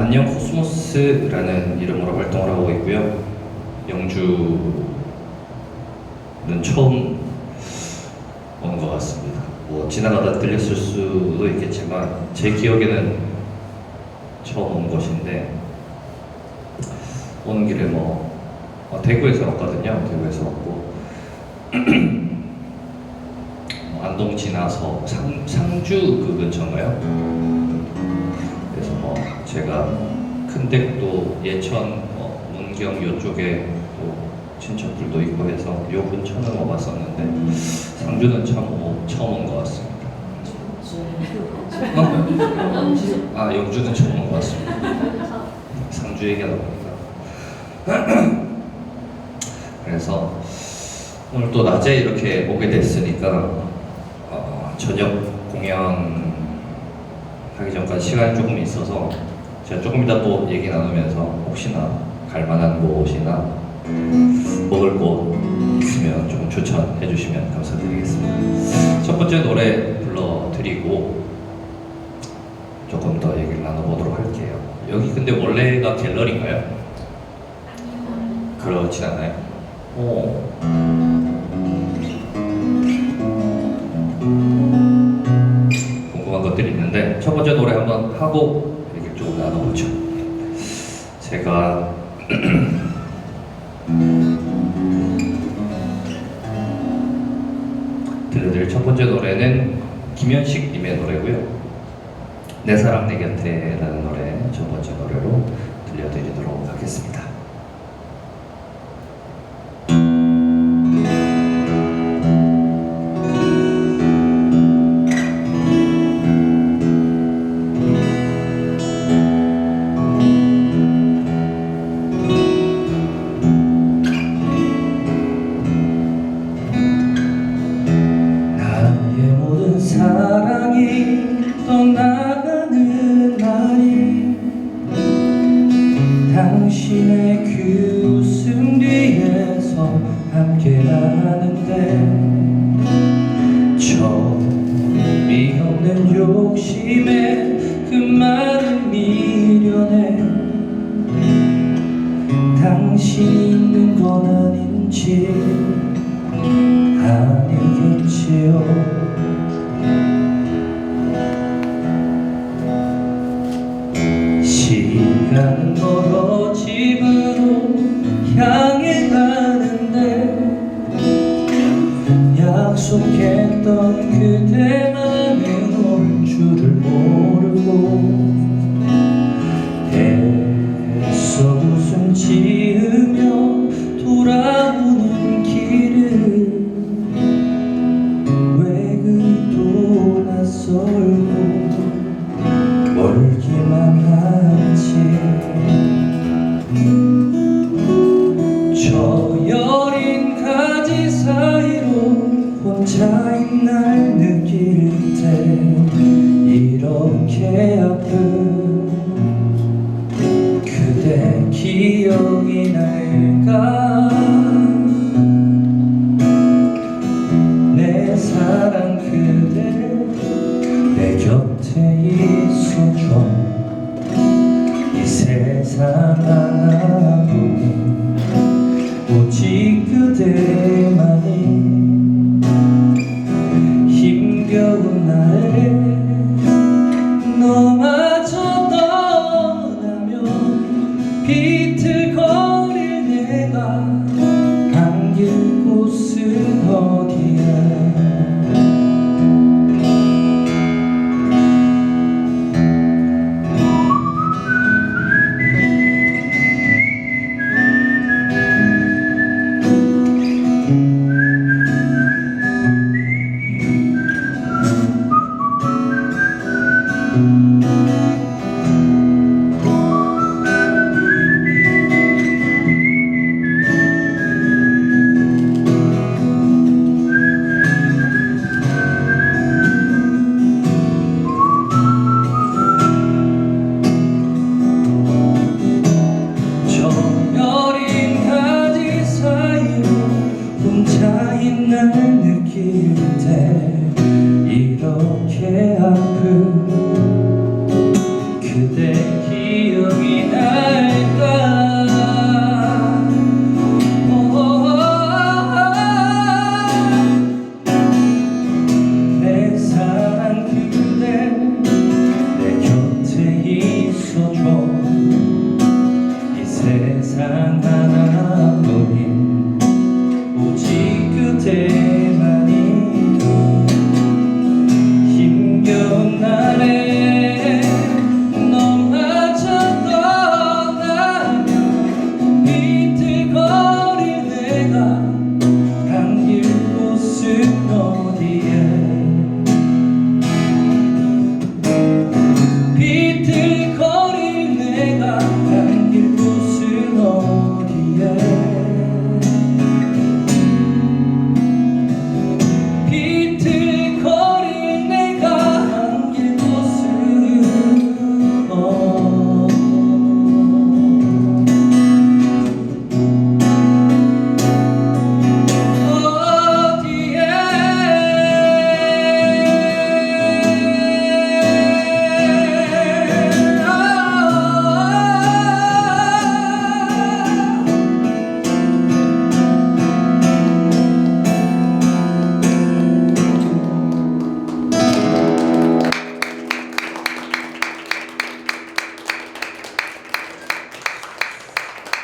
안녕 코스모스라는 이름으로 활동을 하고 있고요. 영주는 처음 오는 것 같습니다. 뭐 지나가다 들렸을 수도 있겠지만 제 기억에는 처음 온 곳인데, 오는 길에 대구에서 왔거든요. 대구에서 왔고 안동 지나서 상주 그 근처인가요? 그래서 제가 큰댁도 예천, 문경 이쪽에 또 친척들도 있고 해서 요 근처는 와봤었는데 상주는 처음 온 것 같습니다. 영주는 처음 온 것 같습니다. 상주 얘기하다 보니까 그래서 오늘 또 낮에 이렇게 오게 됐으니까 저녁 공연 하기 전까지 시간이 조금 있어서 제가 조금 이따 또 얘기 나누면서 혹시나 갈 만한 곳이나 먹을 곳 있으면 좀 추천해 주시면 감사드리겠습니다. 첫 번째 노래 불러드리고 조금 더 얘기를 나눠보도록 할게요. 여기 근데 원래가 갤러리인가요? 그렇진 않아요? 궁금한 것들이 있는데 첫 번째 노래 한번 하고 얘기를 조금 나눠보죠. 제가 들려드릴 첫 번째 노래는 김현식님의 노래고요. 내 사랑 내 곁에 라는 노래 첫 번째 노래로 들려드리도록 하겠습니다. 나의 모든 사랑이 떠나가는 날이 당신의 그 웃음 뒤에서 함께하는데 정이 없는 욕심에 그 많은 미련에 당신이 있는 건 아닌지 아니겠지요. 시간은 멀어 집으로 향해 가는데 약속했던 그대만은 올 줄을 모르고 애써 웃음 지으며 돌아오는 길을 왜 그리 또 낯설고 멀기만 하지. 저 여린 가지 사이로 혼자인 날 느낄 때 이렇게 아픈 그대 기억이 날까. 내 사랑 그대 내 곁에 있어줘. 이 세상 하나뿐인 오직 그대만이 힘겨운 날에 너마저 떠나면 비틀거릴 내가 안길 곳은 어디야.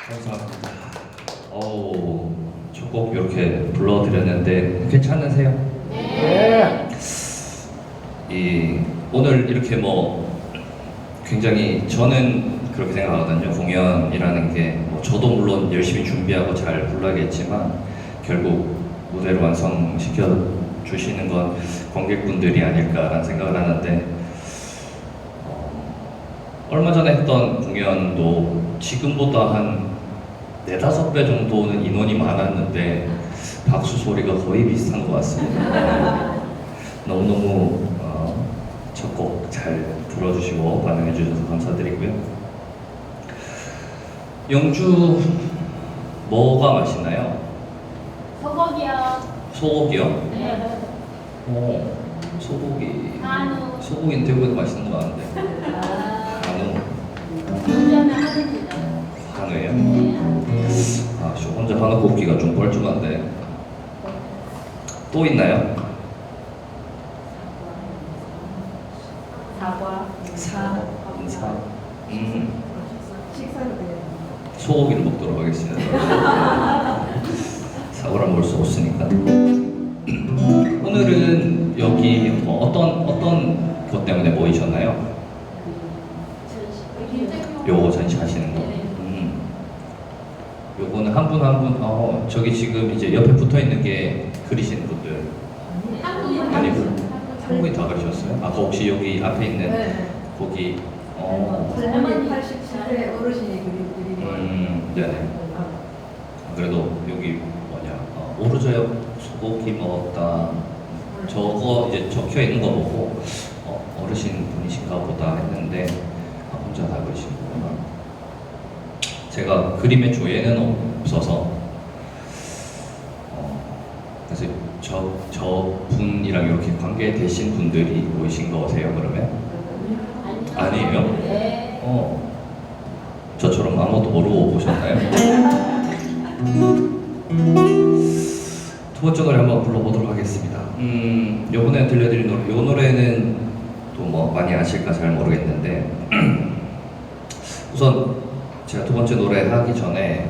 감사합니다. 첫 곡 이렇게 불러드렸는데 괜찮으세요? 네. 오늘 이렇게 굉장히 저는 그렇게 생각하거든요. 공연이라는 게뭐 저도 물론 열심히 준비하고 잘 불러야겠지만 결국 무대를 완성시켜 주시는 건 관객분들이 아닐까라는 생각을 하는데 얼마 전에 했던 공연도 지금보다 한 4~5배 정도는 인원이 많았는데 박수 소리가 거의 비슷한 것 같습니다. 너무너무 첫 곡 잘 들어주시고 반응해 주셔서 감사드리고요. 영주 뭐가 맛있나요? 소고기요. 소고기요? 네. 소고기. 한우. 소고기는 대구에도 맛있는 거 아는데. 한우. 운전을 하는 거죠. 한우예요? 네. 저 혼자 한우 굽기가 좀 뻘쭘한데. 또 있나요? 사과. 사. 식사를 해요. 소고기를 먹도록 하겠습니다. 사고를 먹을 수 없으니까. 오늘은 여기 어떤 것 때문에 모이셨나요? 요거 전시하시는 거. 요거는 한 분 한 분, 저기 지금 이제 옆에 붙어 있는 게 그리시는 분들. 아니고 한 분이 다 그리셨어요? 아까 혹시 여기 앞에 있는 네. 거기 할머니 87세 어르신이 그림. 네네. 그래도 여기 오르저역 소고기 먹었다. 저거 이제 적혀 있는 거 보고 어르신 분이신가 보다 했는데 혼자 다 그리시는구나. 제가 그림의 조예는 없어서 그래서 저 분이랑 이렇게 관계되신 분들이 모이신 거세요 그러면? 아니에요? 네. 저처럼 아무것도 모르고 보셨나요? 두 번째 노래 한번 불러보도록 하겠습니다. 요번에 들려드린 노래, 요 노래는 또 많이 아실까 잘 모르겠는데 우선 제가 두 번째 노래 하기 전에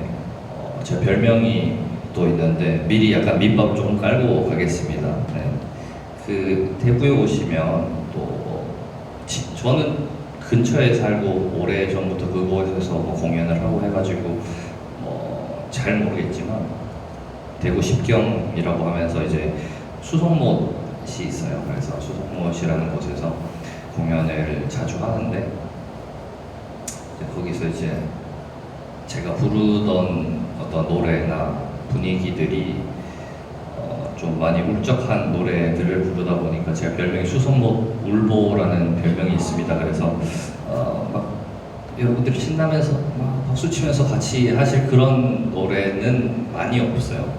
제 별명이 또 있는데 미리 약간 밑밥 조금 깔고 가겠습니다. 네. 그 대구에 오시면 또 저는 근처에 살고 오래 전부터 그곳에서 공연을 하고 해가지고 잘 모르겠지만 대구 십경이라고 하면서 이제 수성못이 있어요. 그래서 수성못이라는 곳에서 공연을 자주 하는데 거기서 이제 제가 부르던 어떤 노래나 분위기들이 좀 많이 울적한 노래들을 부르다 보니까 제가 별명이 수성못 울보라는 별명이 있습니다. 그래서 막 여러분들이 신나면서 막 박수 치면서 같이 하실 그런 노래는 많이 없어요.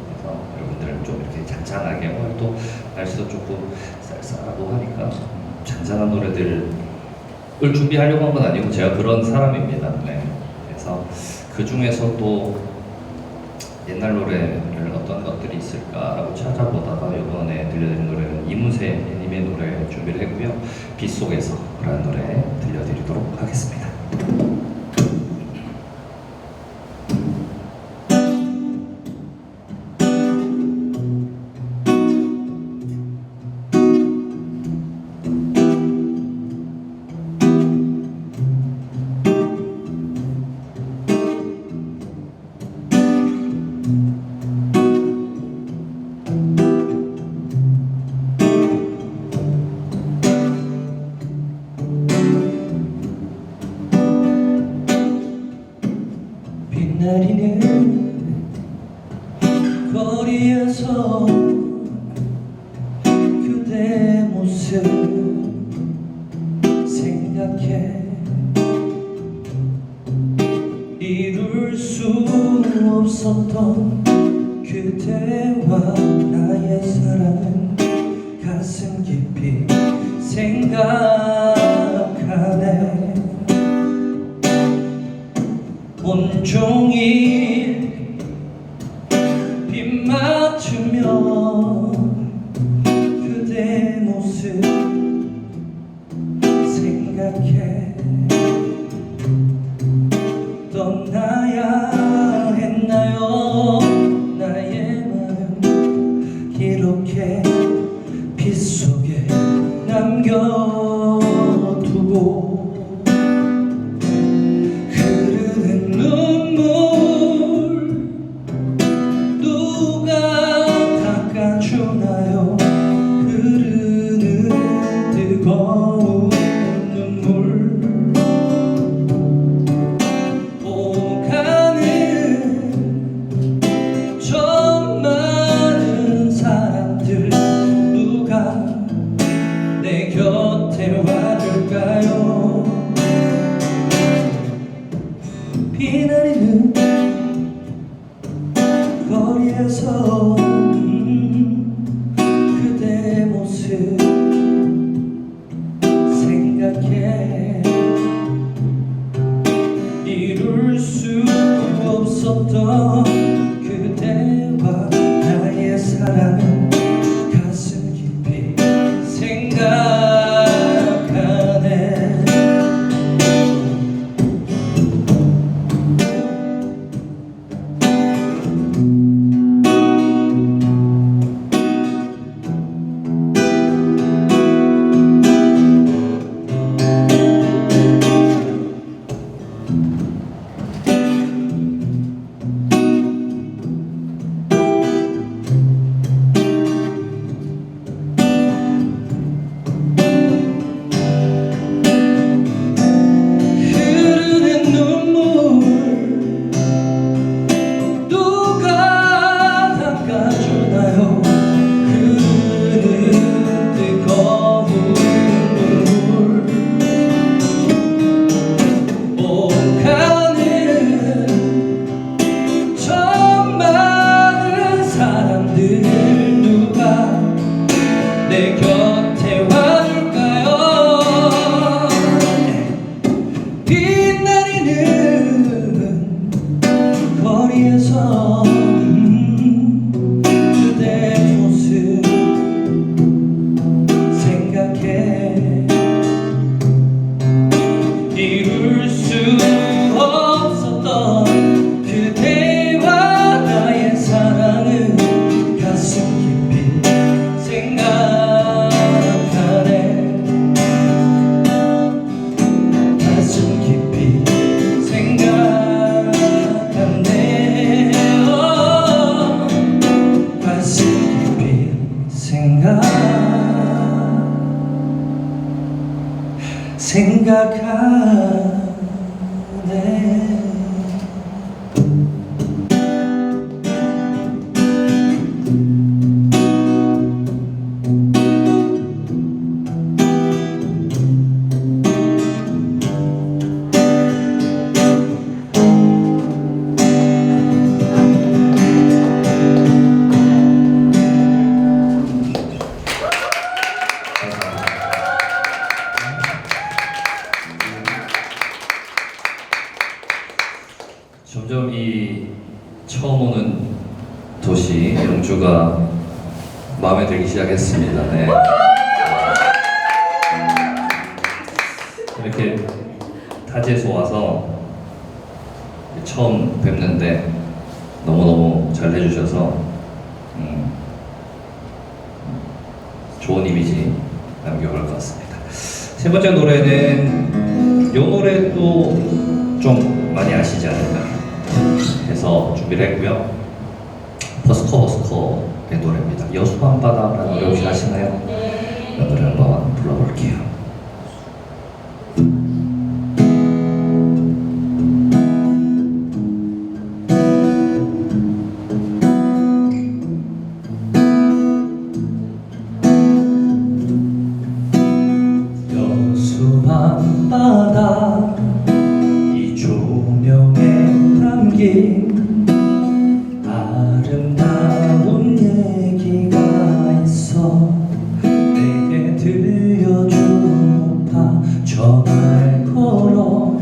그래서 여러분들 좀 이렇게 잔잔하게 오늘 또 날씨도 조금 쌀쌀하고 하니까 잔잔한 노래들을 준비하려고 한 건 아니고 제가 그런 사람입니다. 네. 그래서 그 중에서 또 옛날 노래를 어떤 것들이 있을까라고 찾아보다가 이번에 들려드린 노래는 이문세님의 노래 준비를 했고요. 빗속에서라는 노래 들려드리도록 하겠습니다. 빛나리는 거리에서 그대 모습 생각해 이룰 수 없었던 그대와 나의 사랑은 가슴 깊이 생각하네. 온종일 빗 맞추며 그대 모습 생각해 떠나야 비 내리는 거리에서 그대 모습 생각해 이룰 수 없었던 그대와 나의 사랑은 가슴 깊이 생각하네. 흐르는 눈물 누가 닦아주나요? 흐르는 뜨거운 눈물 오가는 저 많은 사람들 누가 내 곁에 와줄까요? 빛내리는 거리에서 그대 모습 생각해 이룰 수 없었던 그대와 나의 사랑은 가슴 깊이 생각하네. 가슴 깊이 생각하네. 가슴 깊이 생각하네. 점점 이 처음 오는 도시 영주가 마음에 들기 시작했습니다. 네. 이렇게 타지에서 와서 처음 뵙는데 너무너무 잘 해주셔서 좋은 이미지 남겨갈 것 같습니다. 세 번째 노래는 이 노래도 좀 많이 아시지 않을까 해서 준비를 했고요. 버스커의 노래입니다. 여수 밤바다라는 노래 혹시 아시나요? 이 노래 한번 불러볼게요. 여수 밤바다 이 조명에 담긴 아름다운 얘기가 있어 내게 들려주고파 전화를 걸어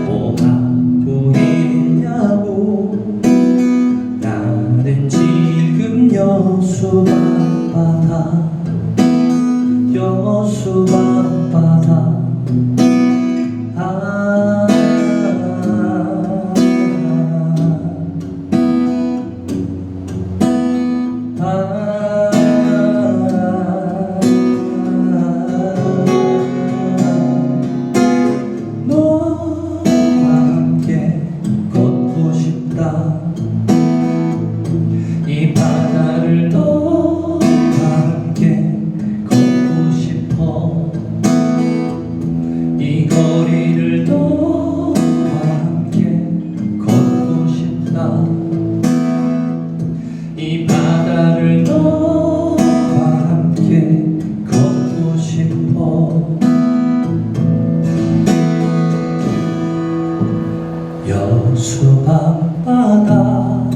뭐 하고 있냐고 나는 지금 여수 밤바다 여수 밤바다 여수 밤바다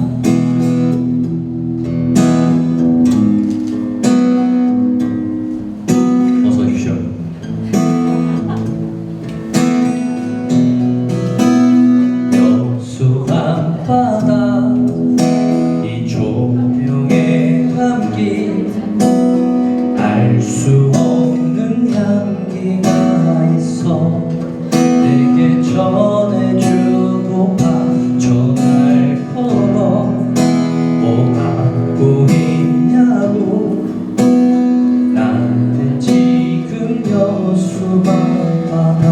어서 오십시오. 여수 밤바다 이 조명에 담긴 알 수 없는 향기가 있어 내게 전해주고파 전화를 걸어 뭐 하고 있냐고 나는 지금 여수 밤바다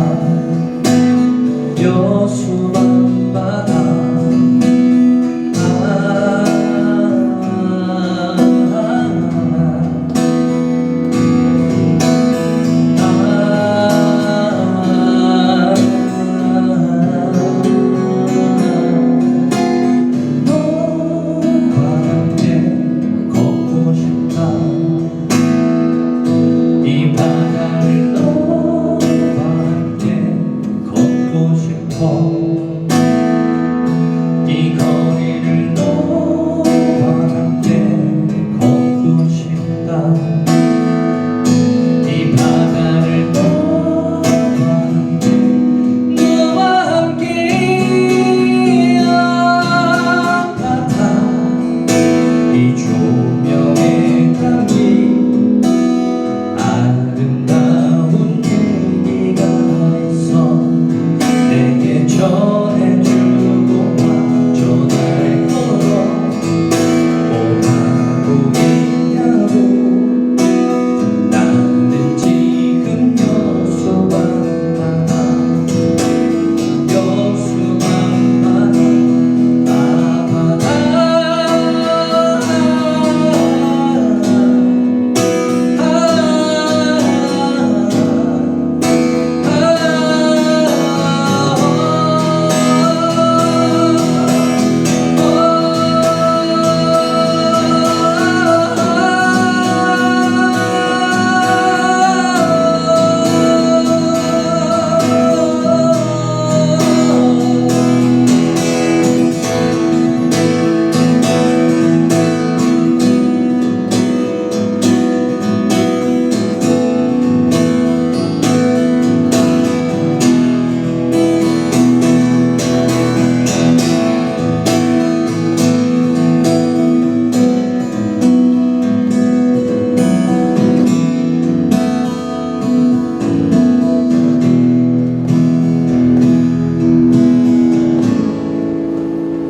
여수 밤바다 이 거리를 너와 함께 걷고 싶다 이 바다를 너와 함께 바다 이 조명에 담긴 아름다운 얘기가 있어 내게 전해주고 전화를 걸어 뭐 하고 있냐고 나는 지금 여수 밤바다 여수 밤바다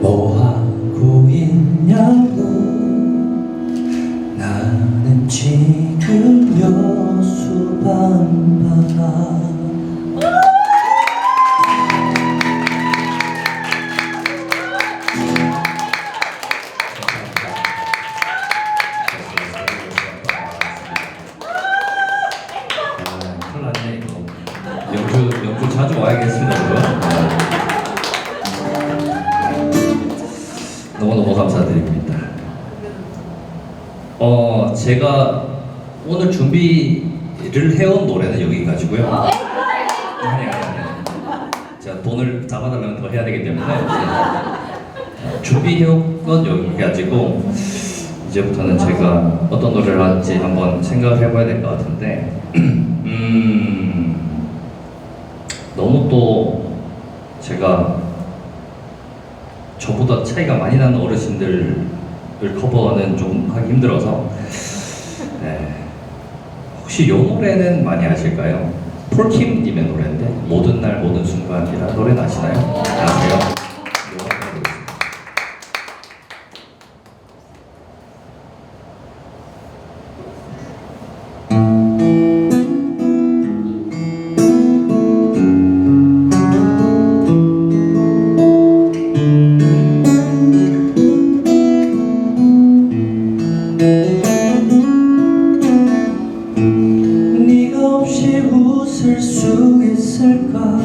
뭐 하고 있냐고 나는 지금 여수 밤바다 큰일 났네 이거 영주 자주 와야겠습니다 이거. 너무너무 감사드립니다. 제가 오늘 준비를 해온 노래는 여기까지고요. 아니. 제가 돈을 다 받으려면 더 해야 되기 때문에 준비해온 건 여기까지고 이제부터는 제가 어떤 노래를 할지 한번 생각을 해봐야 될 것 같은데 너무 또 제가 저보다 차이가 많이 나는 어르신들을 커버는 좀 하기 힘들어서 혹시 이 노래는 많이 아실까요? 폴킴님의 노래인데 모든 날 모든 순간이라 노래 아시나요? 아세요? 이거 한번 해보겠습니다. 웃을 수 있을까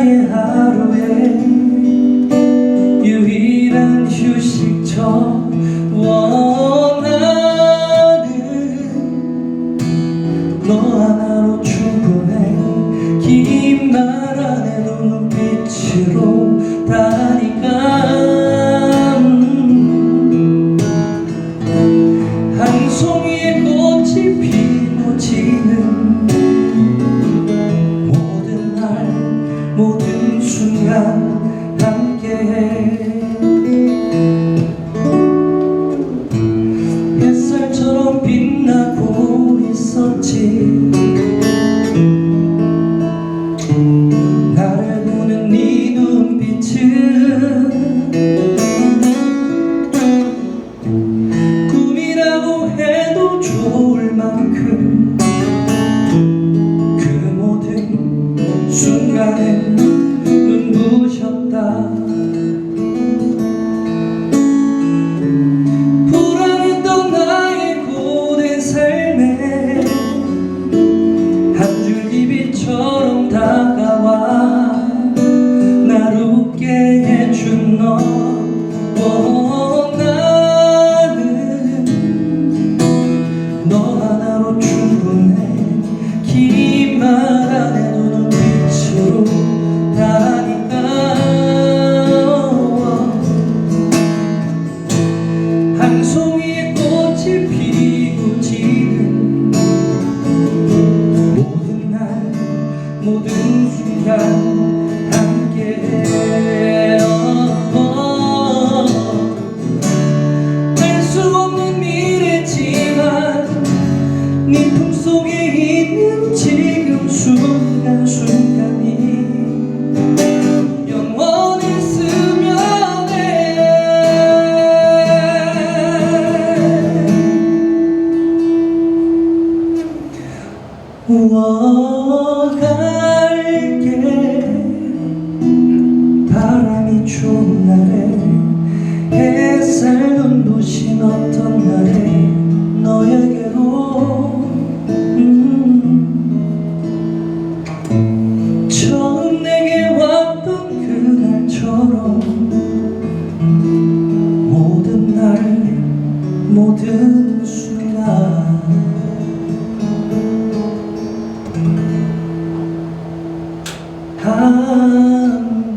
나의 하루에 유일한 휴식처 원하는 너 하나로 충분해. 긴 날 안에도 눈빛으로 다니까 한 송이의 꽃이 피고 지는 모든 날 모든 순간 함께해. 햇살처럼 빛나고 있었지. 나를 보는 네 눈빛은 꿈이라고 해도 좋을 만큼 그 모든 순간에 눈부셨다. 불안했던 나의 고된 삶에 한 줄기 빛처럼 다가와 날 웃게 해준 너. 나는 너 하나로 충분해. 긴 말 안 해도 눈빛으로 다니까 한 송이의 꽃이 피고 지는 모든 날 모든 순간 함께해. 알 수 없는 미래지만 네 품속에 있는 지금 순간순간이 영원했으면 해. 갈게 바람이 추운 날에 햇살 눈부신 어떤 날에 너에게로 처음 내게 왔던 그날처럼 모든 날 모든 순간 함께.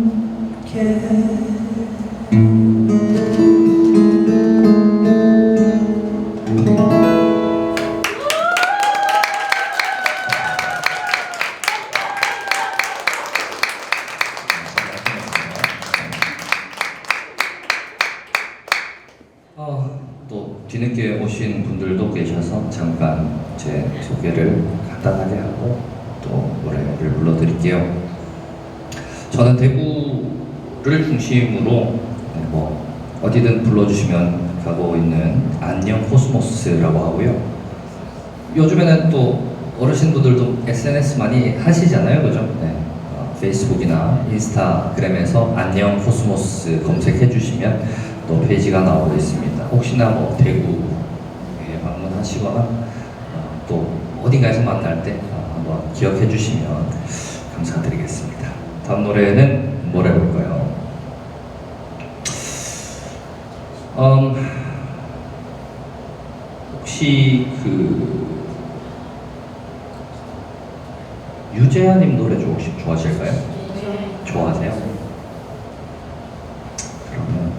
또 뒤늦게 오신 분들도 계셔서 잠깐 제 소개를 간단하게 하고 또 노래를 불러드릴게요. 저는 대구를 중심으로 뭐 어디든 불러주시면 가고 있는 안녕 코스모스라고 하고요. 요즘에는 또 어르신분들도 SNS 많이 하시잖아요, 그죠? 네. 페이스북이나 인스타그램에서 안녕 코스모스 검색해 주시면 또 페이지가 나오고 있습니다. 혹시나 뭐 대구에 방문하시거나 또 어딘가에서 만날 때 한번 기억해 주시면 감사드리겠습니다. 다음 노래는 뭘 해볼까요? 혹시 유재하님 노래 좋아하실까요? 네. 좋아하세요? 그러면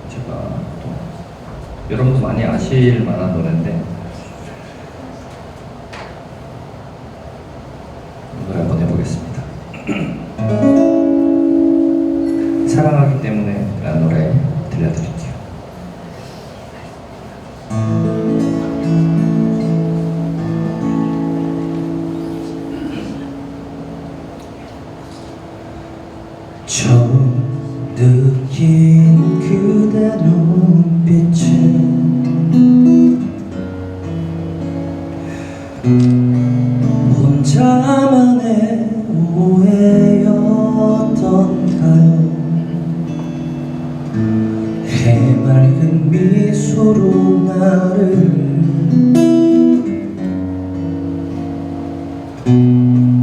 제가 또 여러분도 많이 아실 만한 노래인데 노래 한번 해보겠습니다. 사랑하기 때문에 라는 노래 들려드릴게요. 처음 느낀 그대 눈빛은 혼자만의 오해였던가요? 해맑은 미소로 나를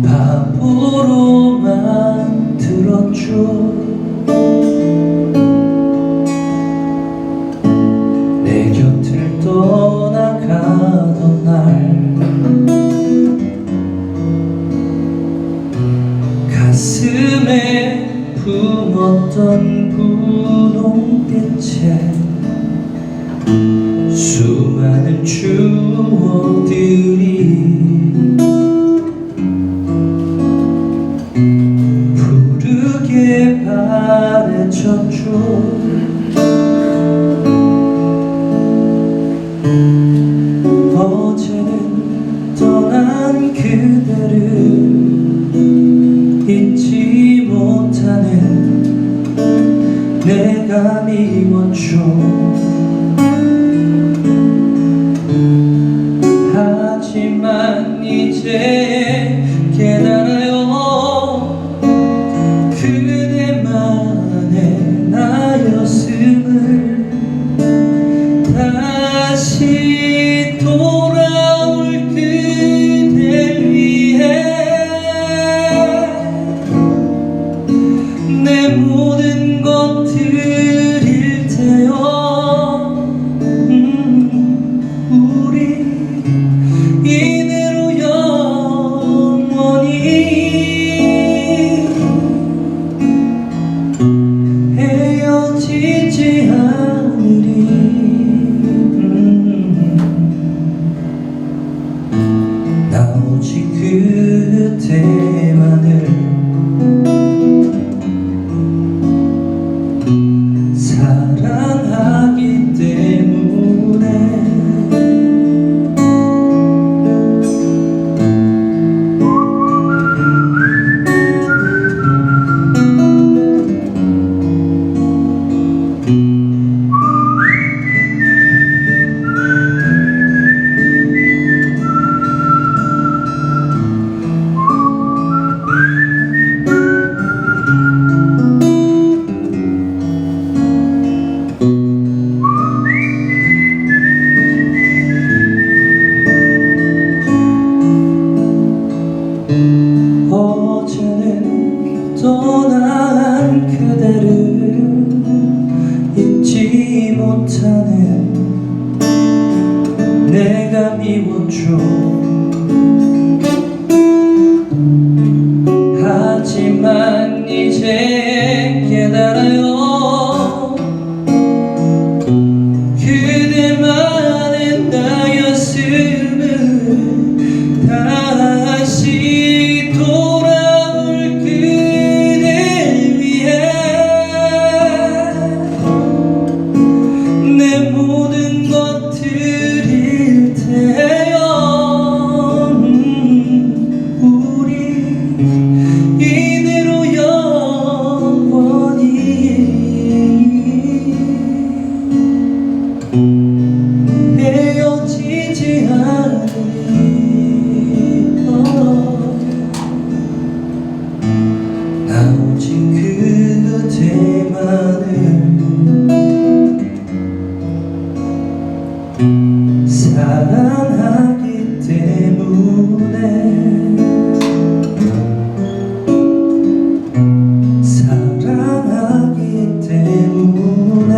바보로 만들었죠. 내 곁을 떠나가던 날 가슴에 품었던 분홍빛에 수많은 추억들이 푸르게 바래쳤죠. 어제는 떠난 그대를 잊지 못하는 내가 미웠죠. 하지만 이제 깨달아요. 그대만의 나였음을. 다시 돌아올 그댈 위해 내 모든 것들일 테요. 우리 이대로 영원히 헤어지지 않으리. 나 오직 그대만을 사랑하기 때문에. 어제는 떠난 그대를 잊지 못하는 내가 미웠죠. 하지만 이제 깨달아요. 그대만의 나였음을. 다시 돌아올 그댈 위해 내 모든 것들일 테요. 우리 이대로 영원히 헤어지지 않으리. 나 오직 그대만을 사랑하기 때문에. 사랑하기 때문에. 사랑하기 때문에.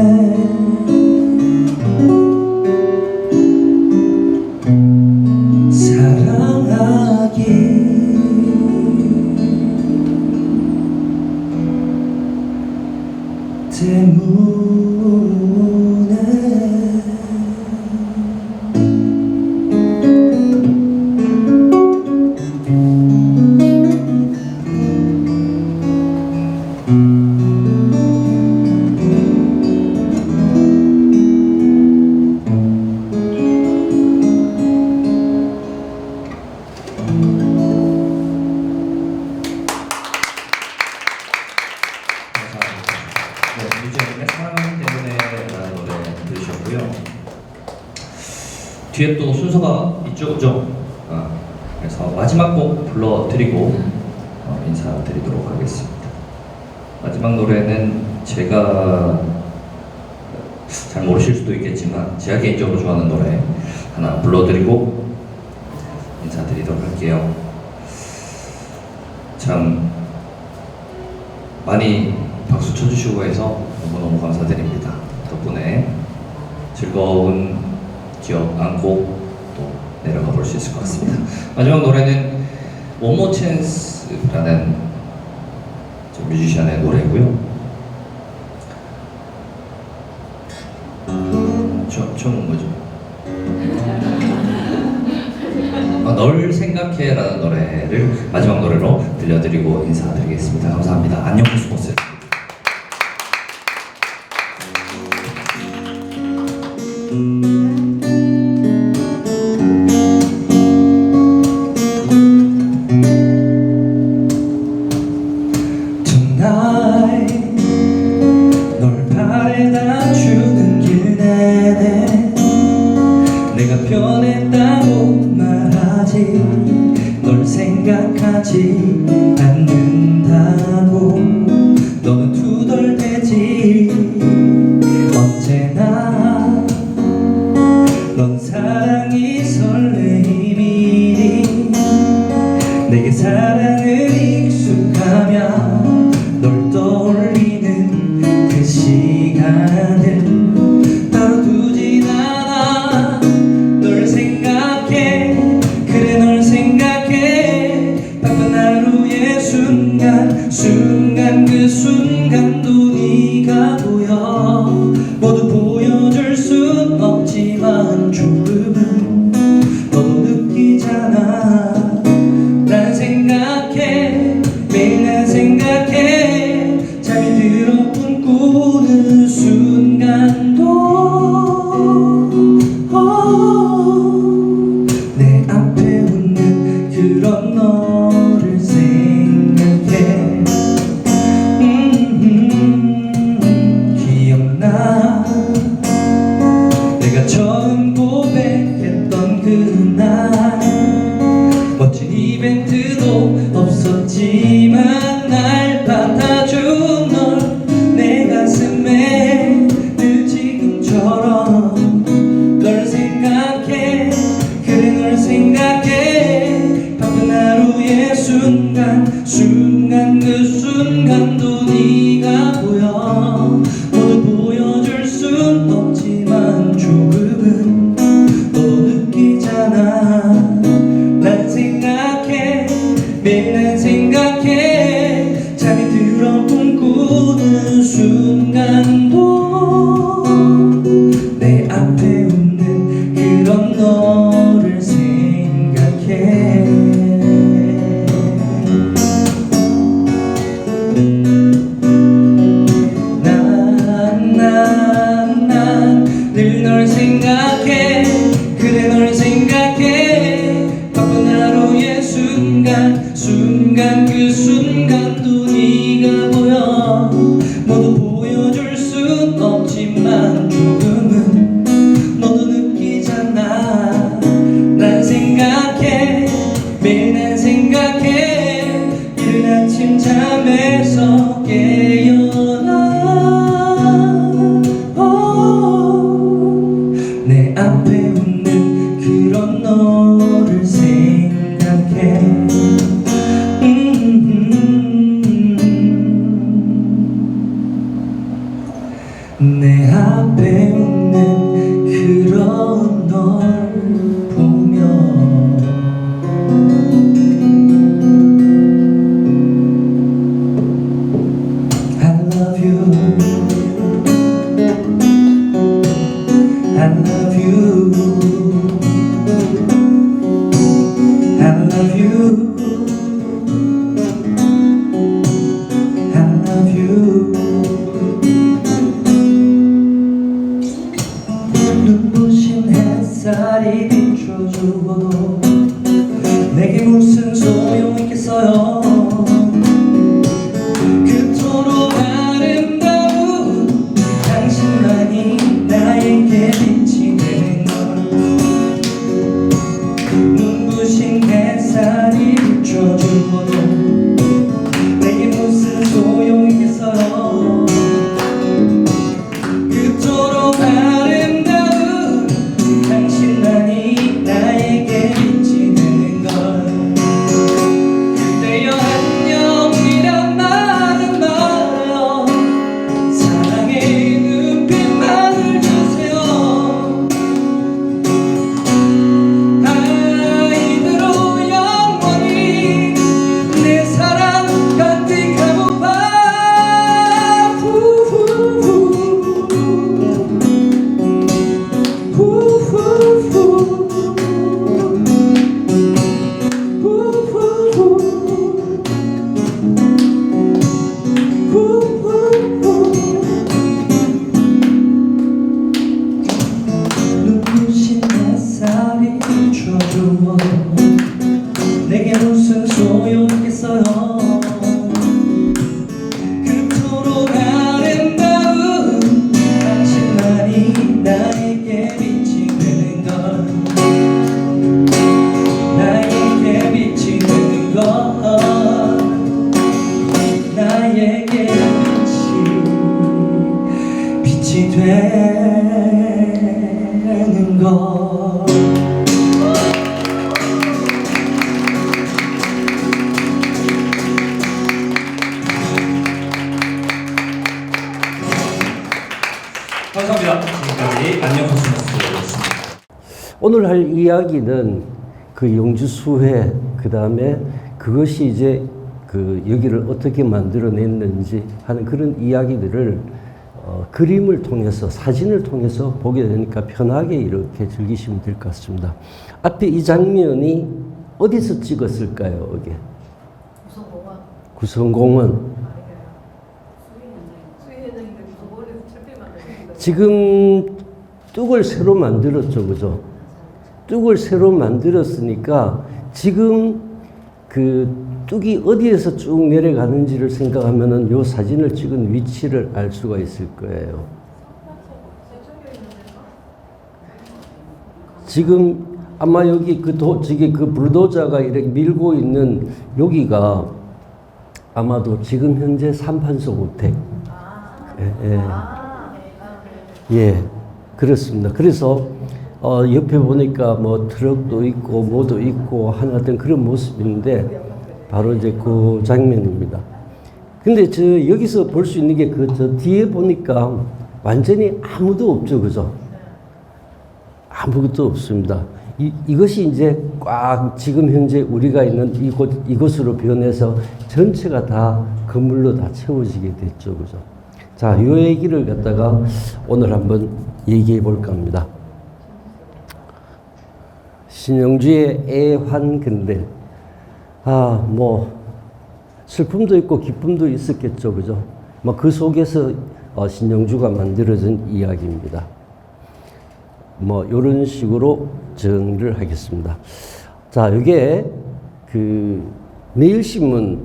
뮤지엄의 사랑하기 때문에라는 노래 들으셨고요. 뒤에 또 순서가 있죠, 그죠? 그래서 마지막 곡 불러드리고 인사드리도록 하겠습니다. 마지막 노래는 제가 잘 모르실 수도 있겠지만 제가 개인적으로 좋아하는 노래 하나 불러드리고 인사드리도록 할게요. 참 많이 박수 쳐주시고 해서 너무너무 감사드립니다. 덕분에 즐거운 기억 안고 또 내려가 볼 수 있을 것 같습니다. 마지막 노래는 One More Chance라는 뮤지션의 노래고요. 처음 뭐죠? 널 생각해라는 노래를 마지막 노래로 들려드리고 인사드리겠습니다. 감사합니다. 안녕 코스모스. Tonight 널 바래다 주는 길 내내 내가 변했다고 말하지 널 생각하지 않는다고 너는 투덜대지 언제나 넌 사랑이 설레임이니 내게 사랑을 익숙하면 널 떠올리는 그 시간을 따로 두진 않아 널 생각해 그래 널 생각해 바쁜 하루의 순간 그 순간도 네가 보여 모두 보여줄 순 없지만 조금은 너도 느끼잖아 난 생각해 매일 난 생각해 잠이 들어 꿈꾸는 순간도 내 앞에 웃는 그런 너를 생각해 기억나 내가 처음 고백했던 그날 멋진 이벤트도 없었지만 날 받아준 널 내 가슴에 늘 지금처럼 널 생각해 그래 널 생각해 바쁜 하루의 순간 그 순간도 네가 보여 모두 보여줄 순 없지만 조금은 너도 느끼잖아 난 생각해 매일 난 생각해 잠이 들어 꿈꾸는 순간도 내 앞에 웃는 그런 너를 생각해 난 늘 널 생각해 그래 널 생각해 바쁜 하루의 순간 그 순간도 네가 보여 모두 보여줄 순 없지만 조금은 너도 느끼잖아 난 생각해 매일 난 생각해 이른 아침 잠에서 깨어나 내 앞에 웃는 그런 너를 생각해 내 앞에 웃는 그런 널 보며 I love you I love you I love you I love you 눈부신 햇살이 비춰주어도 내게 무슨 소용이 있겠어요 그토록 아름다운 당신만이 나에게 빛이 되는 걸 눈부신 햇살이 비춰주어도 내게 무슨 소용이 있겠어요 그토록 아름다운 당신만이 나에게 빛이 되는 걸 그대여 오늘 할 이야기는 그 영주 수회, 그 다음에 그것이 이제 그 여기를 어떻게 만들어냈는지 하는 그런 이야기들을 그림을 통해서, 사진을 통해서 보게 되니까 편하게 이렇게 즐기시면 될 것 같습니다. 앞에 이 장면이 어디서 찍었을까요, 이게? 구성공원. 지금 뚝을 새로 만들었죠, 그죠? 뚝을 새로 만들었으니까 지금 그 뚝이 어디에서 쭉 내려가는지를 생각하면은 요 사진을 찍은 위치를 알 수가 있을 거예요. 지금 아마 여기 저기 그 불도저가 이렇게 밀고 있는 여기가 아마도 지금 현재 삼판소 호텔. 예, 예. 예, 그렇습니다. 그래서 옆에 보니까 뭐 트럭도 있고 뭐도 있고 하여튼 그런 모습인데 바로 이제 그 장면입니다. 근데 저 여기서 볼 수 있는 게 그 저 뒤에 보니까 완전히 아무도 없죠, 그죠? 아무것도 없습니다. 이것이 이제 꽉 지금 현재 우리가 있는 이곳으로 변해서 전체가 다 건물로 다 채워지게 됐죠, 그죠? 자, 요 얘기를 갖다가 오늘 한번 얘기해 볼까 합니다. 신영주의 애환근대. 뭐 슬픔도 있고 기쁨도 있었겠죠, 그죠? 뭐 그 속에서 신영주가 만들어진 이야기입니다. 뭐 이런 식으로 정리를 하겠습니다. 자, 이게 그 매일신문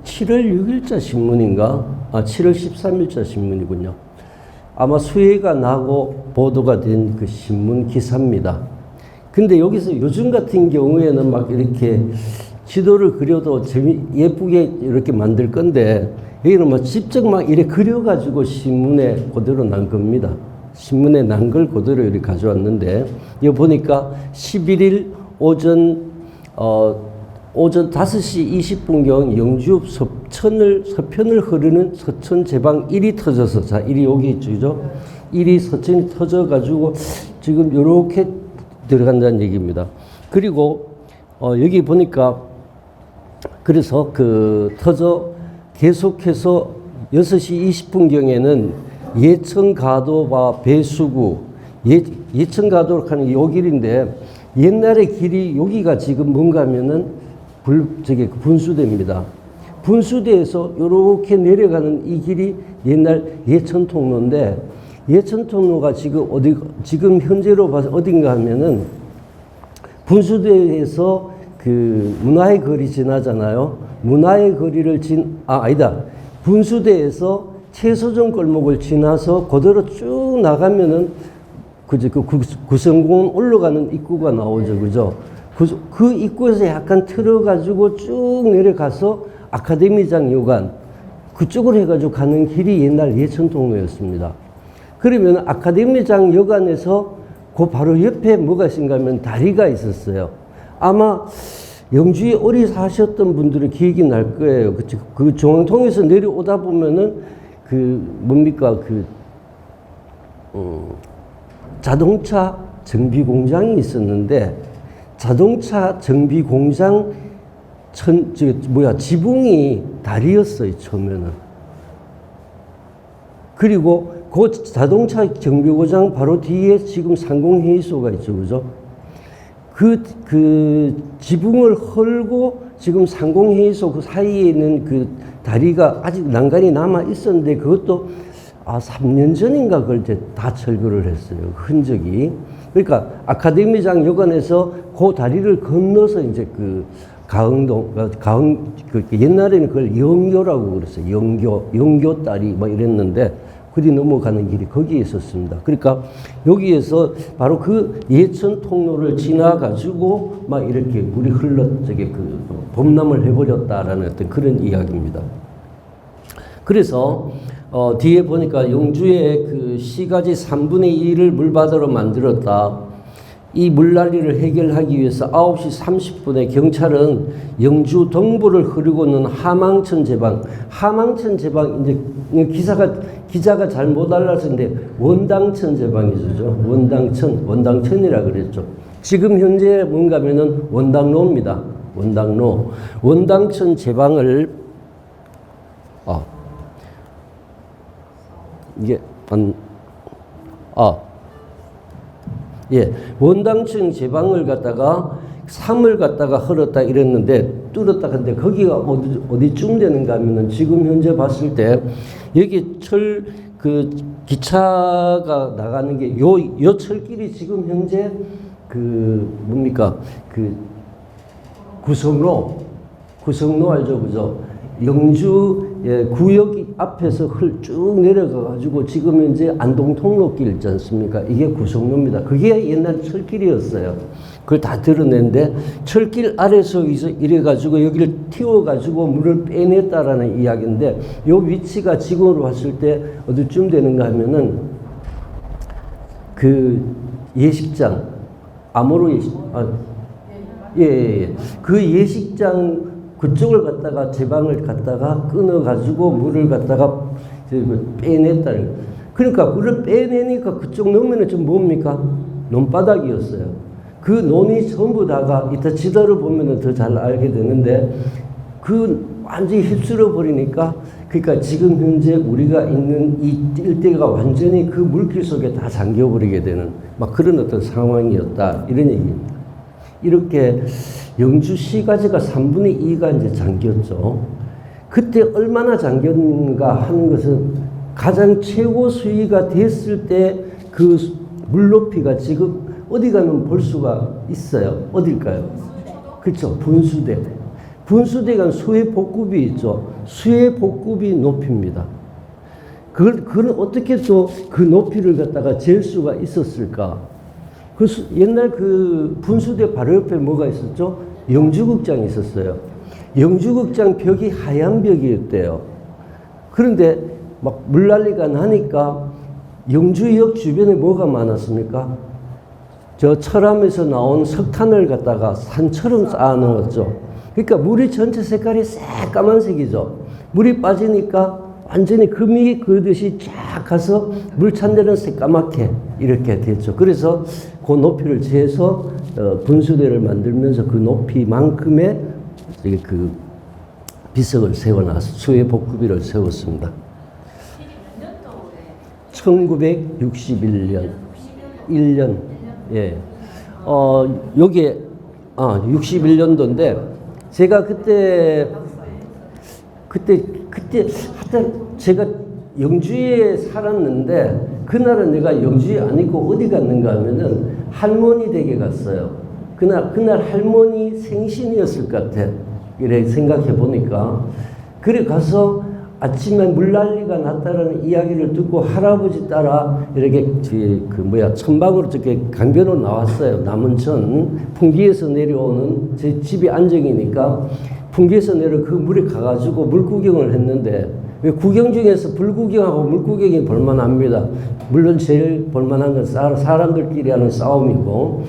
7월 6일자 신문인가? 7월 13일자 신문이군요. 아마 수해가 나고 보도가 된 그 신문 기사입니다. 근데 여기서 요즘 같은 경우에는 막 이렇게 지도를 그려도 예쁘게 이렇게 만들 건데, 여기는 뭐 직접 막 이렇게 그려가지고 신문에 그대로 난 겁니다. 신문에 난 걸 그대로 이렇게 가져왔는데, 여기 보니까 11일 오전 5시 20분경 영주 서편을 흐르는 서천 제방 1이 터져서, 자, 1이 여기 있죠, 그죠? 1이 서천이 터져가지고 지금 요렇게 들어간다는 얘기입니다. 그리고, 여기 보니까, 그래서 터져 계속해서 6시 20분경에는 예천가도와 배수구, 예천가도로 가는 요 길인데, 옛날의 길이 여기가 지금 뭔가 하면은 분수대입니다. 분수대에서 이렇게 내려가는 이 길이 옛날 예천통로인데, 예천통로가 지금 현재로 봐서 어딘가 하면은 분수대에서 그 문화의 거리 지나잖아요. 문화의 거리를 아니다. 분수대에서 최소정 골목을 지나서 그대로 쭉 나가면은 구성공원 올라가는 입구가 나오죠, 그죠? 그 입구에서 약간 틀어가지고 쭉 내려가서 아카데미장 여관 그쪽으로 해가지고 가는 길이 옛날 예천통로였습니다. 그러면 아카데미장 여관에서 그 바로 옆에 뭐가 있는가 하면 다리가 있었어요. 아마 영주에 오래 사셨던 분들은 기억이 날 거예요. 그 중앙통에서 내려오다 보면은 자동차 정비 공장이 있었는데, 자동차 정비 공장 지붕이 다리였어요, 처음에는. 그리고 그 자동차 정비 공장 바로 뒤에 지금 상공회의소가 있죠, 그죠? 그 지붕을 헐고 지금 상공회의소 그 사이에 있는 그 다리가 아직 난간이 남아 있었는데, 그것도 3년 전인가 그걸 이제 다 철거를 했어요. 흔적이. 그러니까 아카데미장 여관에서 그 다리를 건너서 이제 옛날에는 그걸 영교라고 그랬어요. 영교 다리 뭐 이랬는데, 그리 넘어가는 길이 거기에 있었습니다. 그러니까 여기에서 바로 그 예천 통로를 지나가지고 막 이렇게 물이 범람을 해버렸다라는 어떤 그런 이야기입니다. 그래서 뒤에 보니까 영주의 그 시가지 3분의 1을 물바다로 만들었다. 이 물난리를 해결하기 위해서 9시 30분에 경찰은 영주 동부를 흐르고 있는 하망천 제방 이제 기사가 기자가 잘 못 알아듣는데 원당천 제방이죠. 원당천이라 그랬죠. 지금 현재 뭔가 하면은 원당로입니다. 원당로. 원당천 제방을 이게 예, 원당천 제방을 갖다가 3을 갖다가 헐었다 이랬는데 뚫었다 근데 거기가 어디쯤 되는가 하면은 지금 현재 봤을 때 여기 그 기차가 나가는 게 요 철길이 지금 현재 그 뭡니까 그 구성로 알죠 그죠? 영주 구역 앞에서 쭉 내려가 가지고 지금 현재 안동 통로길 있지 않습니까? 이게 구성로입니다. 그게 옛날 철길이었어요. 그걸 다 드러냈는데 철길 아래서 이래 가지고 여기를 틔워 가지고 물을 빼냈다라는 이야기인데 요 위치가 지금으로 봤을 때 어디쯤 되는가 하면은 그 예식장 아모르 그 예식장 그쪽을 갖다가 제방을 갖다가 끊어 가지고 물을 갖다가 빼냈다. 그러니까 물을 빼내니까 그쪽 놓으면은 좀 뭡니까? 논바닥이었어요. 그 논이 전부 다가 이따 지도를 보면은 더 잘 알게 되는데 그 완전히 휩쓸어 버리니까 그러니까 지금 현재 우리가 있는 이 일대가 완전히 그 물길 속에 다 잠겨 버리게 되는 막 그런 어떤 상황이었다 이런 얘기입니다. 이렇게 영주시가지가 3분의 2가 이제 잠겼죠. 그때 얼마나 잠겼는가 하는 것은 가장 최고 수위가 됐을 때 그 물높이가 지금 어디 가면 볼 수가 있어요. 어딜까요? 그렇죠. 분수대. 분수대가 수해 복급이 있죠. 수해 복급이 높입니다. 그걸 어떻게 또 그 높이를 갖다가 잴 수가 있었을까? 옛날 그 분수대 바로 옆에 뭐가 있었죠? 영주극장이 있었어요. 영주극장 벽이 하얀 벽이었대요. 그런데 막 물난리가 나니까 영주역 주변에 뭐가 많았습니까? 저 철암에서 나온 석탄을 갖다가 산처럼 쌓아 넣었죠. 그러니까 물이 전체 색깔이 새까만색이죠. 물이 빠지니까 완전히 금이 그듯이 쫙 가서 물 찬 데는 새까맣게 이렇게 됐죠. 그래서 그 높이를 재서 분수대를 만들면서 그 높이만큼의 그 비석을 세워놔서 수해 복급이를 세웠습니다. 1961년 1년 예. 요게 61년도인데 제가 그때 하여튼 제가 영주에 살았는데 그날은 내가 영주에 안 있고 어디 갔는가 하면은 할머니 댁에 갔어요. 그날 할머니 생신이었을 것 같아. 이래 생각해 보니까 그래 가서 아침에 물난리가 났다라는 이야기를 듣고 할아버지 따라 이렇게 천막으로 저렇게 강변으로 나왔어요. 남은천 풍기에서 내려오는 제 집이 안정이니까 풍기에서 내려 그 물에 가가지고 물구경을 했는데 구경 중에서 불구경하고 물구경이 볼만합니다. 물론 제일 볼만한 건 사람들끼리 하는 싸움이고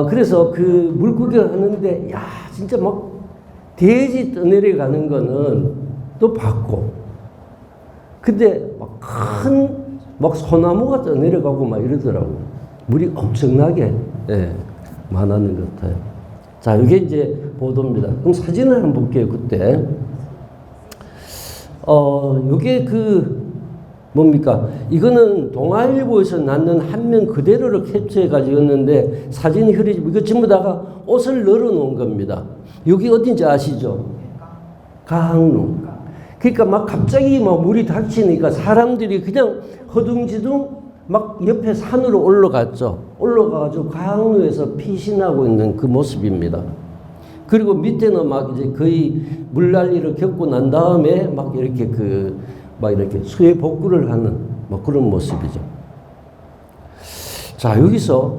그래서 그 물구경을 하는데 야 진짜 막 돼지 떠내려가는 거는 또 봤고 근데 막 소나무가 떠내려가고 막 이러더라고. 물이 엄청나게 많았는 것 같아요. 자, 이게 이제 보도입니다. 그럼 사진을 한번 볼게요. 그때 요게 뭡니까? 이거는 동아일보에서 낳는 한 명 그대로를 캡처해 가지고였는데 사진이 흐려지고 이거 전부 다가 옷을 널어 놓은 겁니다. 여기 어딘지 아시죠? 강릉. 그러니까 막 갑자기 막 물이 닥치니까 사람들이 그냥 허둥지둥 막 옆에 산으로 올라갔죠. 올라가가지고 강릉에서 피신하고 있는 그 모습입니다. 그리고 밑에는 막 이제 거의 물난리를 겪고 난 다음에 막 이렇게 이렇게 수해 복구를 하는 뭐 그런 모습이죠. 자, 여기서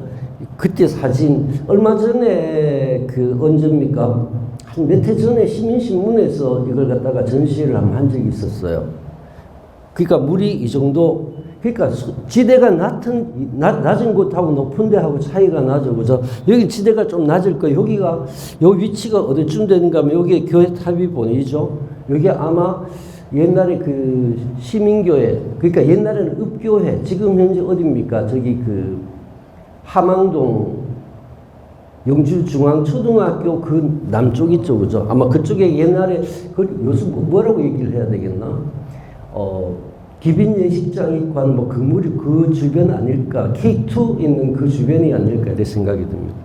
그때 사진 얼마 전에 언제입니까? 한 몇 해 전에 시민신문에서 이걸 갖다가 전시를 한 적이 있었어요. 그러니까 물이 이 정도, 그러니까 지대가 낮은 곳하고 높은 데하고 차이가 나죠. 그죠? 여기 지대가 좀 낮을 거예요. 요 위치가 어디쯤 되는가 하면 여기에 교회 탑이 보이죠? 여기 아마 옛날에 그 시민교회, 그러니까 옛날에는 읍교회, 지금 현재 어딥니까? 저기 그 함앙동 영주중앙초등학교 그 남쪽 있죠, 그죠? 아마 그쪽에 옛날에 그 요즘 뭐라고 얘기를 해야 되겠나? 기빈 예식장 있고 한 뭐 건물이 그 주변 아닐까? K2 있는 그 주변이 아닐까? 이렇게 생각이 듭니다.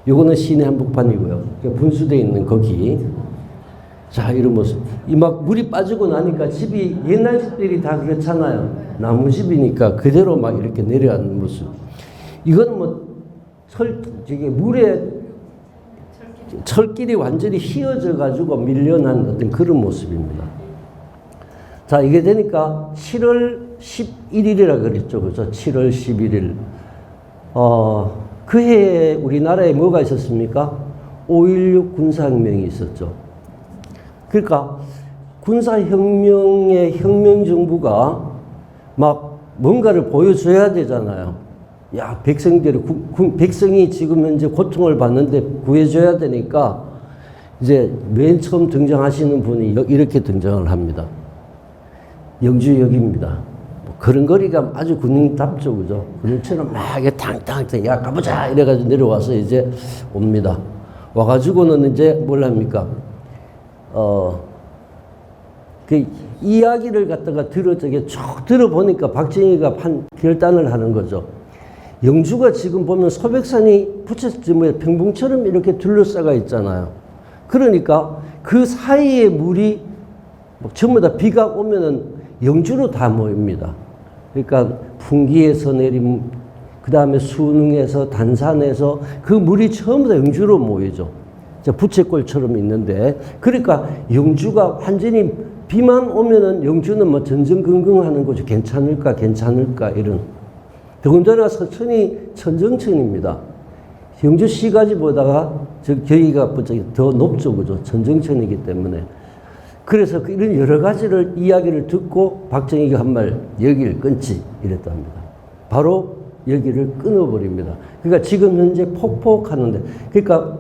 요거는 시내 한복판이고요. 분수대에 있는 거기. 자, 이런 모습. 이 막 물이 빠지고 나니까 집이 옛날 집들이 다 그렇잖아요. 나무집이니까 그대로 막 이렇게 내려앉는 모습. 이건 뭐 저기 물에 철길이 완전히 휘어져 가지고 밀려난 어떤 그런 모습입니다. 자, 이게 되니까 7월 11일이라 그랬죠. 그죠? 7월 11일. 그 해에 우리나라에 뭐가 있었습니까? 5.16 군사혁명이 있었죠. 그러니까 군사혁명의 혁명정부가 막 뭔가를 보여줘야 되잖아요. 야, 백성이 지금 현재 고통을 받는데 구해줘야 되니까 이제 맨 처음 등장하시는 분이 이렇게 등장을 합니다. 영주역입니다. 걸음걸이가 아주 군인답죠, 그죠? 군인처럼 막 이게 탕탕탕, 야, 가보자! 이래가지고 내려와서 이제 옵니다. 와가지고는 이제 뭘 합니까? 그 이야기를 갖다가 저게 쭉 들어보니까 박정희가 결단을 하는 거죠. 영주가 지금 보면 소백산이 평봉처럼 이렇게 둘러싸가 있잖아요. 그러니까 그 사이에 물이 전부 다 비가 오면은 영주로 다 모입니다. 그러니까 풍기에서 내린, 그 다음에 순흥에서 단산에서 그 물이 전부 다 영주로 모이죠. 부채꼴처럼 있는데, 그러니까 영주가 완전히 비만 오면은 영주는 뭐 전전긍긍하는 거죠. 괜찮을까 이런. 더군다나 서천이 천정천입니다. 영주시가지보다가 저기가 더 높죠, 그죠? 천정천이기 때문에. 그래서 이런 여러 가지를 이야기를 듣고 박정희가 한 말, 여기를 끊지 이랬답니다. 바로 여기를 끊어버립니다. 그러니까 지금 현재 폭포하는데, 그러니까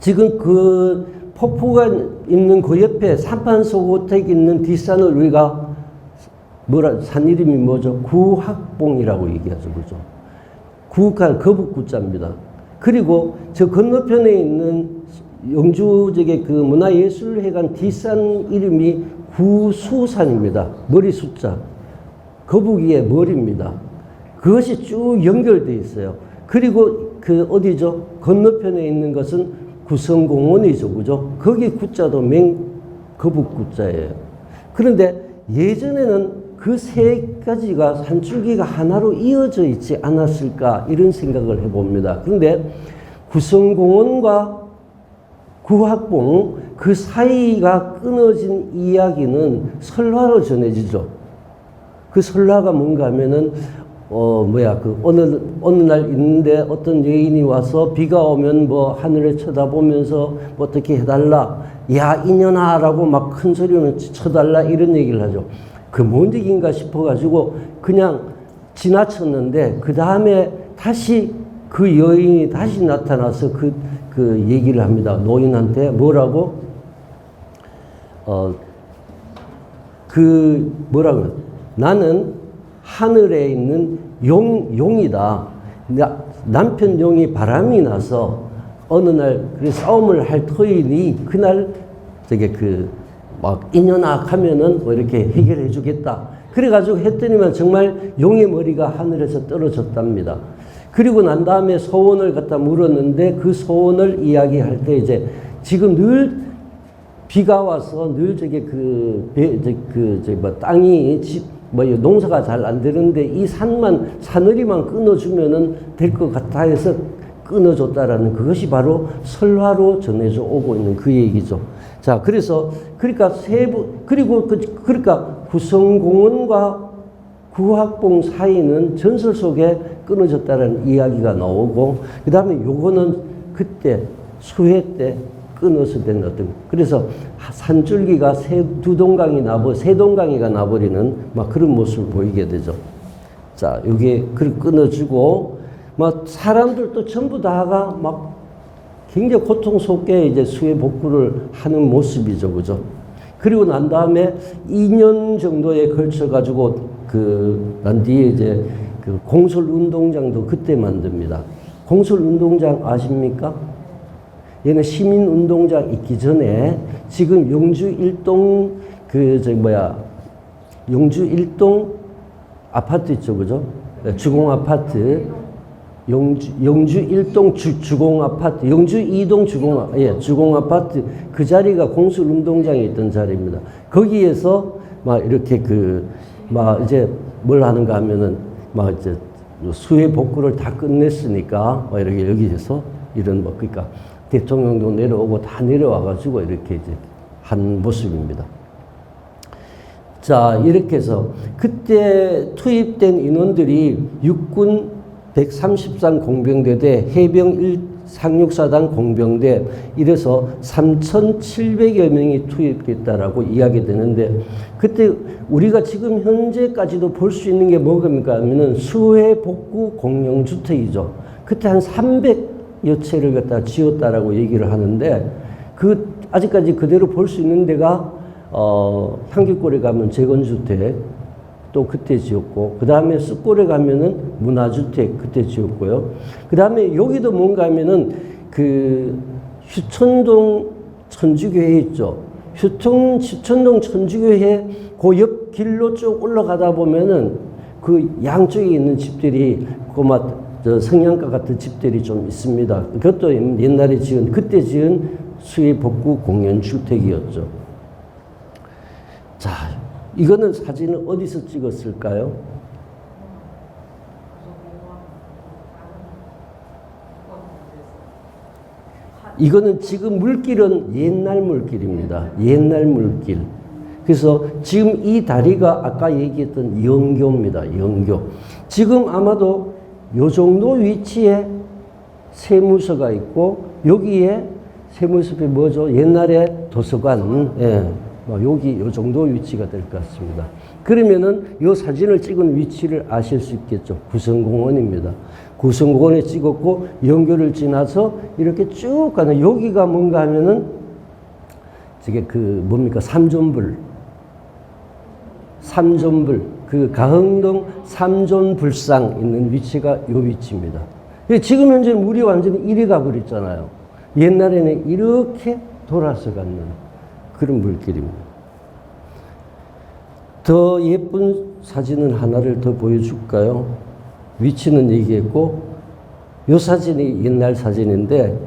지금 그 폭포가 있는 그 옆에 산판소고택 있는 뒷산을 우리가 산 이름이 뭐죠? 구학봉이라고 얘기하죠, 그죠? 구국한 거북구자입니다. 그리고 저 건너편에 있는 영주 저게 그 문화예술회관 뒷산 이름이 구수산입니다. 머리 숫자. 거북이의 머리입니다. 그것이 쭉 연결되어 있어요. 그리고 그 어디죠? 건너편에 있는 것은 구성공원이죠, 그죠? 거기 구자도 거북구자예요. 그런데 예전에는 그 세 가지가 한 줄기가 하나로 이어져 있지 않았을까 이런 생각을 해봅니다. 그런데 구성공원과 구학봉 그 사이가 끊어진 이야기는 설화로 전해지죠. 그 설화가 뭔가 하면은 어느 날 있는데 어떤 여인이 와서 비가 오면 뭐 하늘을 쳐다보면서 뭐 어떻게 해달라, 야 이년아라고 막 큰 소리로 쳐달라 이런 얘기를 하죠. 그 뭔 얘기인가 싶어가지고 그냥 지나쳤는데 그 다음에 다시 그 여인이 다시 나타나서 그 얘기를 합니다. 노인한테 뭐라고? 뭐라고? 나는 하늘에 있는 용이다. 남편 용이 바람이 나서 어느 날 그 싸움을 할 터이니 그날 막 인연악 하면은 뭐 이렇게 해결해 주겠다. 그래가지고 했더니만 정말 용의 머리가 하늘에서 떨어졌답니다. 그리고 난 다음에 소원을 갖다 물었는데 그 소원을 이야기할 때 이제 지금 늘 비가 와서 늘 땅이 농사가 잘 안 되는데 이 사늘이만 끊어주면은 될 것 같아 해서 끊어줬다라는 그것이 바로 설화로 전해져 오고 있는 그 얘기죠. 자, 그러니까 그러니까 구성공원과 구학봉 사이는 전설 속에 끊어졌다는 이야기가 나오고, 그 다음에 요거는 그때 수해 때 끊어서 된 그래서 산줄기가 세 동강이가 나버리는 막 그런 모습을 보이게 되죠. 자, 여기에 끊어지고, 막 사람들도 전부 다가 막 굉장히 고통스럽게 이제 수해 복구를 하는 모습이죠, 그죠? 그리고 난 다음에 2년 정도에 걸쳐가지고 난 뒤에 이제 그 공설운동장도 그때 만듭니다. 공설운동장 아십니까? 얘는 시민운동장 있기 전에 지금 영주 일동 영주 일동 아파트 있죠, 그죠? 주공 아파트. 영주 일동 주공 아파트, 영주 2동 주공 아파트 그 자리가 공설운동장에 있던 자리입니다. 거기에서 막 이렇게 이제 뭘 하는가 하면은 막 이제 수해 복구를 다 끝냈으니까 막 이렇게 여기에서 이런 그러니까 대통령도 내려오고 다 내려와가지고 이렇게 이제 한 모습입니다. 자, 이렇게 해서 그때 투입된 인원들이 육군 133 공병대대, 해병 1 상륙사단 공병대 이래서 3,700여 명이 투입됐다라고 이야기되는데 그때 우리가 지금 현재까지도 볼 수 있는 게 뭐입니까 하면은 수해 복구 공영주택이죠. 그때 한 300여 채를 갖다 지었다라고 얘기를 하는데 아직까지 그대로 볼 수 있는 데가 향기골에 가면 재건주택 또 그때 지었고, 그 다음에 습골에 가면은 문화주택 그때 지었고요. 그 다음에 여기도 뭔가 하면은 휴천동 천주교회 있죠. 휴천동 천주교회 그 옆 길로 쭉 올라가다 보면은 그 양쪽에 있는 집들이 성냥가 같은 집들이 좀 있습니다. 그것도 옛날에 그때 지은 수해 복구 공연주택이었죠. 자, 이거는 사진을 어디서 찍었을까요? 이거는 지금 물길은 옛날 물길입니다. 옛날 물길. 그래서 지금 이 다리가 아까 얘기했던 영교입니다. 영교. 지금 아마도 요 정도 위치에 세무서가 있고 여기에 세무서에 뭐죠? 옛날에 도서관. 여기 요 정도 위치가 될 것 같습니다. 그러면은 요 사진을 찍은 위치를 아실 수 있겠죠. 구성공원입니다. 구성공원에 찍었고 영교를 지나서 이렇게 쭉 가는 여기가 뭔가 하면은 저게 삼존불 가흥동 삼존불상 있는 위치가 요 위치입니다. 지금 현재 물이 완전히 이리 가버렸잖아요. 옛날에는 이렇게 돌아서 갔는 그런 물길입니다. 더 예쁜 사진은 하나를 더 보여줄까요? 위치는 얘기했고, 요 사진이 옛날 사진인데,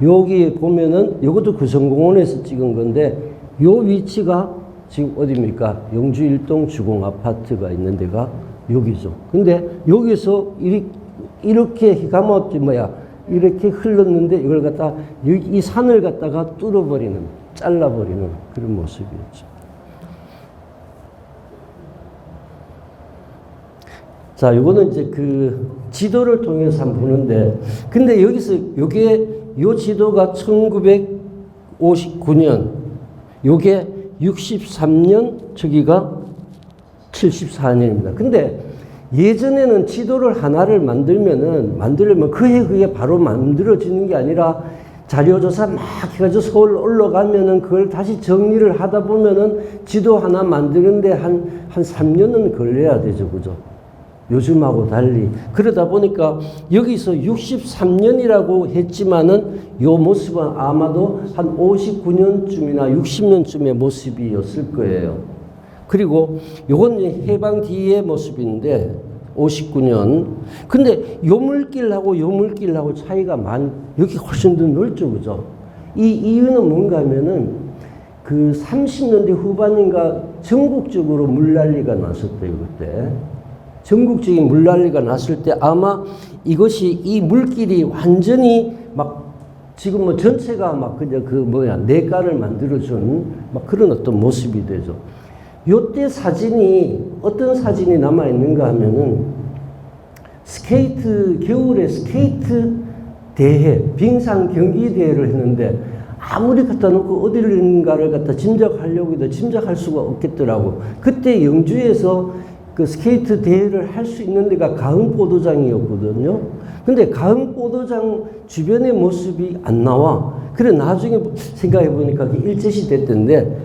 여기 보면은, 이것도 구성공원에서 찍은 건데, 요 위치가 지금 어디입니까? 영주 일동 주공 아파트가 있는 데가 여기죠. 근데 여기서 이렇게 이렇게 흘렀는데, 이걸 갖다, 이 산을 갖다가 잘라버리는 그런 모습이었죠. 자, 요거는 이제 지도를 통해서 한번 보는데, 근데 여기서 요 지도가 1959년, 요게 63년, 저기가 74년입니다. 근데 예전에는 지도를 하나를 만들려면 그해 바로 만들어지는 게 아니라 자료조사 막 해가지고 서울 올라가면은 그걸 다시 정리를 하다 보면은 지도 하나 만드는데 한 3년은 걸려야 되죠. 그죠? 요즘하고 달리. 그러다 보니까 여기서 63년이라고 했지만은 요 모습은 아마도 한 59년쯤이나 60년쯤의 모습이었을 거예요. 그리고 요건 해방 뒤의 모습인데 59년. 근데 요 물길하고 차이가 여기 훨씬 더 넓죠, 그죠? 이 이유는 뭔가 하면은 30년대 후반인가 전국적으로 물난리가 났었대요, 그때. 전국적인 물난리가 났을 때 아마 이 물길이 완전히 지금 전체가 내가를 만들어준 그런 어떤 모습이 되죠. 요때 어떤 사진이 남아있는가 하면은 겨울에 스케이트 대회, 빙상 경기 대회를 했는데 아무리 갖다 놓고 어디를가를 갖다 짐작하려고 해도 짐작할 수가 없겠더라고. 그때 영주에서 스케이트 대회를 할 수 있는 데가 가흥보도장이었거든요. 근데 가흥보도장 주변의 모습이 안 나와. 그래 나중에 생각해 보니까 일제시대 때인데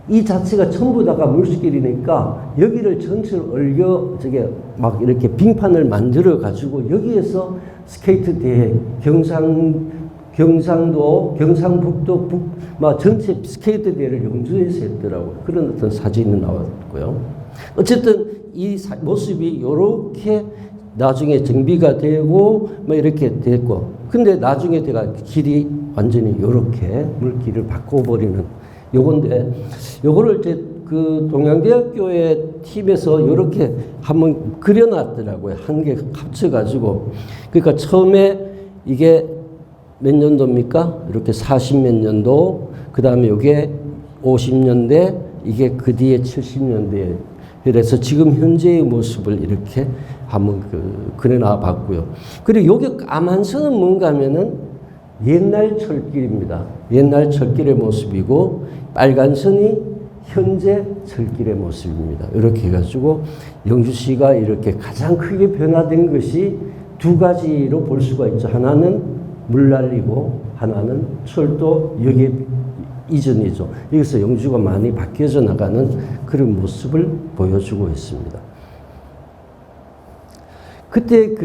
이 자체가 전부 다가 물길이니까 여기를 전체를 막 이렇게 빙판을 만들어 가지고 여기에서 스케이트 대회, 경상도, 경상북도, 전체 스케이트 대회를 영주에서 했더라고요. 그런 어떤 사진이 나왔고요. 어쨌든 이 모습이 이렇게 나중에 정비가 되고 이렇게 됐고, 근데 나중에 제가 길이 완전히 이렇게 물길을 바꿔버리는 요건데, 요거를 이제 그 동양대학교의 팀에서 이렇게 한번 그려놨더라고요. 한 개 합쳐가지고. 그러니까 처음에 이게 몇 년도입니까? 이렇게 40몇 년도, 그 다음에 이게 50년대, 이게 그 뒤에 70년대. 그래서 지금 현재의 모습을 이렇게 한번 그려놔 봤고요. 그리고 여기 까만 선은 뭔가 하면은 옛날 철길입니다. 옛날 철길의 모습이고, 빨간 선이 현재 철길의 모습입니다. 이렇게 해가지고 영주시가 이렇게 가장 크게 변화된 것이 두 가지로 볼 수가 있죠. 하나는 물난리고 하나는 철도 역의 이전이죠. 여기서 영주가 많이 바뀌어져 나가는 그런 모습을 보여주고 있습니다. 그때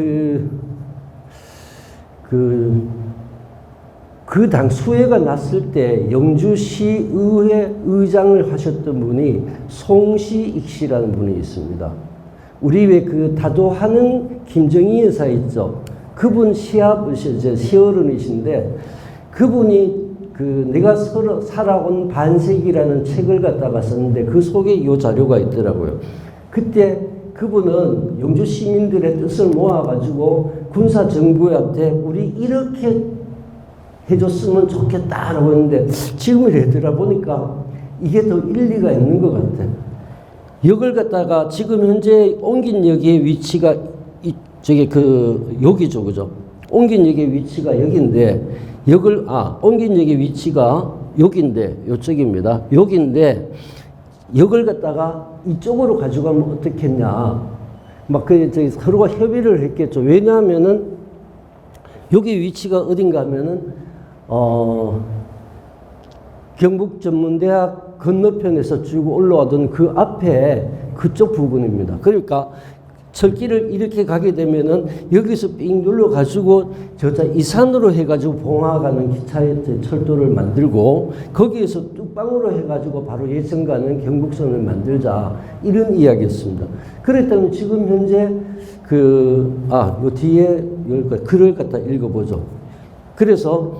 당 수해가 났을 때 영주시의회 의장을 하셨던 분이 송시익 씨라는 분이 있습니다. 우리 왜 다도하는 김정희 여사 있죠. 그분 시어른이신데 그분이 내가 살아온 반세기라는 책을 갖다가 썼는데 그 속에 이 자료가 있더라고요. 그때 그분은 영주 시민들의 뜻을 모아가지고 군사 정부한테 우리 이렇게 해줬으면 좋겠다라고 했는데 지금을 되돌아보니까 이게 더 일리가 있는 것 같아요. 역을 갖다가 지금 현재 옮긴 역의 위치가 여기죠, 그죠? 옮긴 역의 위치가 여기인데 옮긴 역의 위치가 여기인데 이쪽입니다. 여기인데 역을 갖다가 이쪽으로 가져가면 어떻겠냐? 서로가 협의를 했겠죠. 왜냐하면은 여기 위치가 어딘가 하면은 경북전문대학 건너편에서 쭉 올라오던 그 앞에 그쪽 부분입니다. 그러니까 철길을 이렇게 가게 되면은 여기서 삥 눌러가지고 이산으로 해가지고 봉화가는 기차의 철도를 만들고 거기에서 뚝방으로 해가지고 바로 예천 가는 경북선을 만들자 이런 이야기였습니다. 그랬다면 지금 현재 요 뒤에 글을 갖다 읽어보죠. 그래서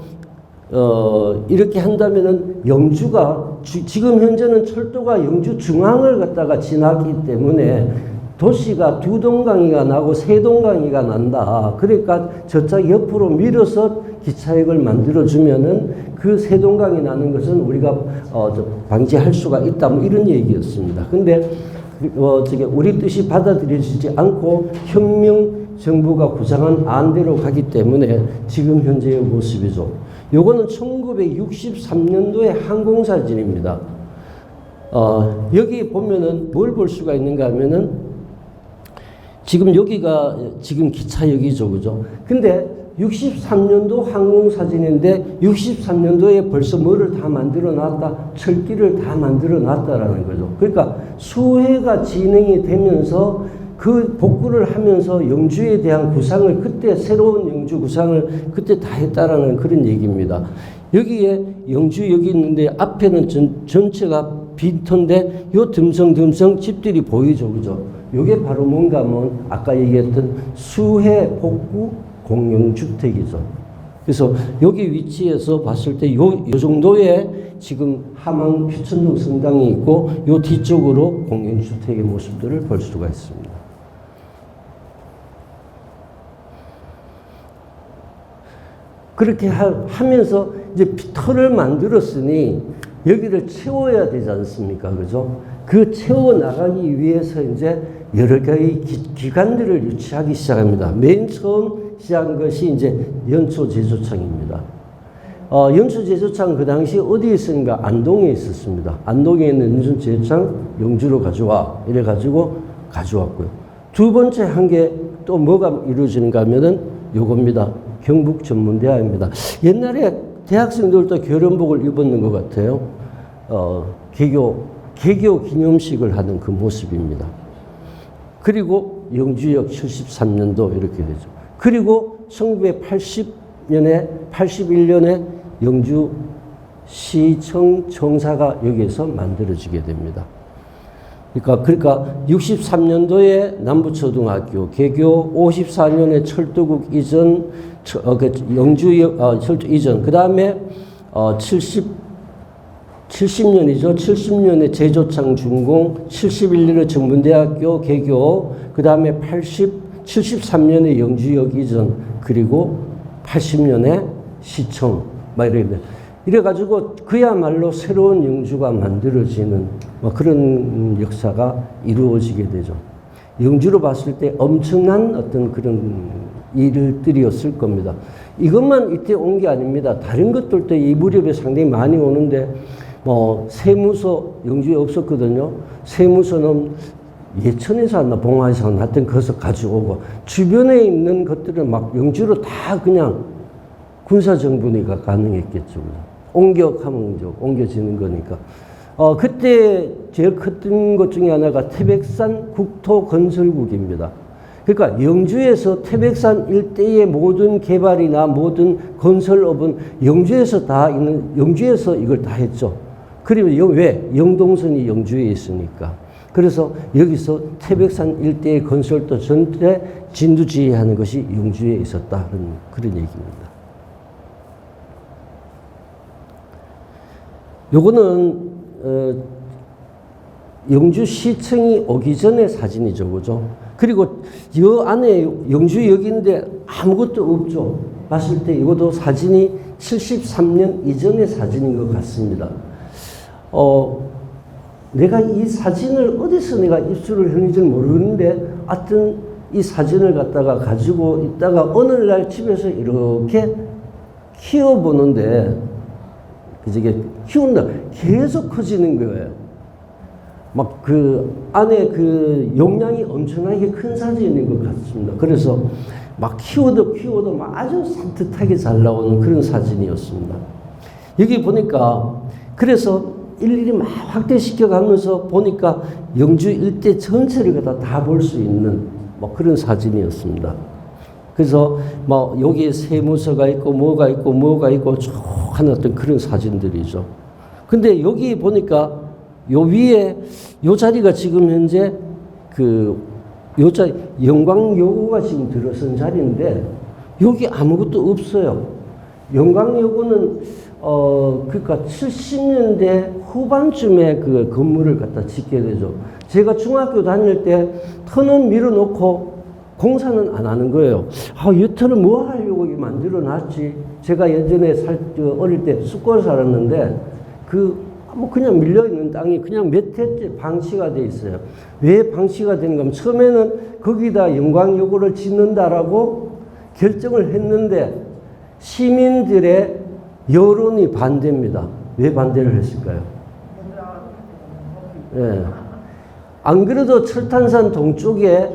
이렇게 한다면은 영주가 지금 현재는 철도가 영주 중앙을 갖다가 지나기 때문에 도시가 두 동강이가 나고 세 동강이가 난다. 그러니까 저쪽 옆으로 밀어서 기차역을 만들어주면은 그 세 동강이 나는 것은 우리가 방지할 수가 있다. 이런 얘기였습니다. 근데 우리 뜻이 받아들여지지 않고 혁명 정부가 구상한 안대로 가기 때문에 지금 현재의 모습이죠. 요거는 1963년도의 항공사진입니다. 여기 보면은 뭘 볼 수가 있는가 하면은 지금 여기가 지금 기차역이죠, 그죠? 근데 63년도 항공사진인데 63년도에 벌써 뭐를 다 만들어 놨다? 철길을 다 만들어 놨다라는 거죠. 그러니까 수해가 진행이 되면서 그 복구를 하면서 영주에 대한 구상을 그때 새로운 영주 구상을 그때 다 했다라는 그런 얘기입니다. 여기에 영주역이 있는데 앞에는 전체가 빈터인데 요 듬성듬성 집들이 보이죠, 그죠? 요게 바로 뭔가 하면 아까 얘기했던 수해 복구 공영주택이죠. 그래서 여기 위치에서 봤을 때 요 정도의 지금 함양 휴천동 성당이 있고 요 뒤쪽으로 공영주택의 모습들을 볼 수가 있습니다. 그렇게 하면서 이제 터를 만들었으니 여기를 채워야 되지 않습니까? 그죠? 그 채워나가기 위해서 이제 여러 가지 기관들을 유치하기 시작합니다. 맨 처음 시작한 것이 이제 연초제조청입니다. 연초제조청 그 당시 어디에 있었는가? 안동에 있었습니다. 안동에 있는 연초제조청 영주로 가져와. 이래가지고 가져왔고요. 두 번째 한 게 또 뭐가 이루어지는가 하면은 요겁니다. 경북전문대학입니다. 옛날에 대학생들도 교련복을 입었는 것 같아요. 개교 기념식을 하는 그 모습입니다. 그리고 영주역 73년도 이렇게 되죠. 그리고 1980년에 81년에 영주시청 정사가 여기에서 만들어지게 됩니다. 그러니까 63년도에 남부초등학교 개교, 54년에 철도국 이전, 영주역 철도 이전, 그 다음에 70년이죠. 70년에 제조창 준공, 71년에 정문대학교 개교, 그 다음에 73년에 영주역 이전, 그리고 80년에 시청, 막 이래가지고 그야말로 새로운 영주가 만들어지는 그런 역사가 이루어지게 되죠. 영주로 봤을 때 엄청난 어떤 그런 일들이었을 겁니다. 이것만 이때 온 게 아닙니다. 다른 것들도 이 무렵에 상당히 많이 오는데, 세무서 영주에 없었거든요. 세무서는 예천에서 왔나 봉화에서 왔나 하여튼 거기서 가져오고, 주변에 있는 것들은 막 영주로 다 그냥 군사정분이가 가능했겠죠. 옮겨가면 이제 옮겨지는 거니까. 그때 제일 컸던 것 중에 하나가 태백산 국토건설국입니다. 그러니까 영주에서 태백산 일대의 모든 개발이나 모든 건설업은 영주에서 다 있는, 영주에서 이걸 다 했죠. 그리고 왜? 영동선이 영주에 있으니까. 그래서 여기서 태백산 일대의 건설도 전체 진두지휘하는 것이 영주에 있었다. 그런 얘기입니다. 요거는 영주시청이 오기 전의 사진이죠. 그죠? 그리고 이 안에 영주역인데 아무것도 없죠. 봤을 때 이것도 사진이 73년 이전의 사진인 것 같습니다. 내가 이 사진을 어디서 내가 입수를 했는지 모르는데 하여튼 이 사진을 갖다가 가지고 있다가 어느 날 집에서 이렇게 키워보는데 그저게 키운다 계속 커지는 거예요. 막 그 안에 그 용량이 엄청나게 큰 사진인 것 같습니다. 그래서 막 키워도 막 아주 산뜻하게 잘 나오는 그런 사진이었습니다. 여기 보니까 그래서 일일이 막 확대시켜 가면서 보니까 영주 일대 전체를 다 볼 수 있는 뭐 그런 사진이었습니다. 그래서 뭐 여기에 세무서가 있고 뭐가 있고 쭉 하는 어떤 그런 사진들이죠. 근데 여기 보니까 요 위에 요 자리가 지금 현재 요 자리 영광여고가 지금 들어선 자리인데 여기 아무것도 없어요. 영광여고는 그러니까 70년대 후반쯤에 그 건물을 갖다 짓게 되죠. 제가 중학교 다닐 때 터는 밀어놓고 공사는 안 하는 거예요. 이 터는 뭐 하려고 만들어 놨지? 제가 예전에 어릴 때 숲골 살았는데 그냥 밀려있는 땅이 그냥 몇 해째 방치가 돼 있어요. 왜 방치가 되는가 하면 처음에는 거기다 영광여고를 짓는다라고 결정을 했는데 시민들의 여론이 반대입니다. 왜 반대를 했을까요? 예. 안 그래도 철탄산 동쪽에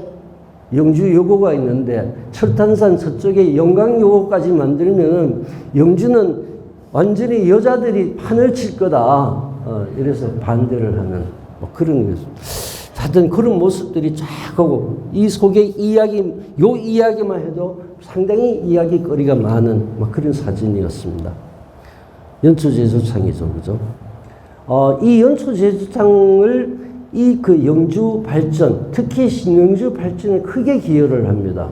영주여고가 있는데 철탄산 서쪽에 영광여고까지 만들면 영주는 완전히 여자들이 판을 칠 거다. 이래서 반대를 하는 뭐 그런 거였습니다. 하여튼 그런 모습들이 쫙 하고 이 속에 요 이야기만 해도 상당히 이야기거리가 많은 뭐 그런 사진이었습니다. 연초제조창이죠. 그죠? 이 연초제조창을 그 영주 발전, 특히 신영주 발전에 크게 기여를 합니다.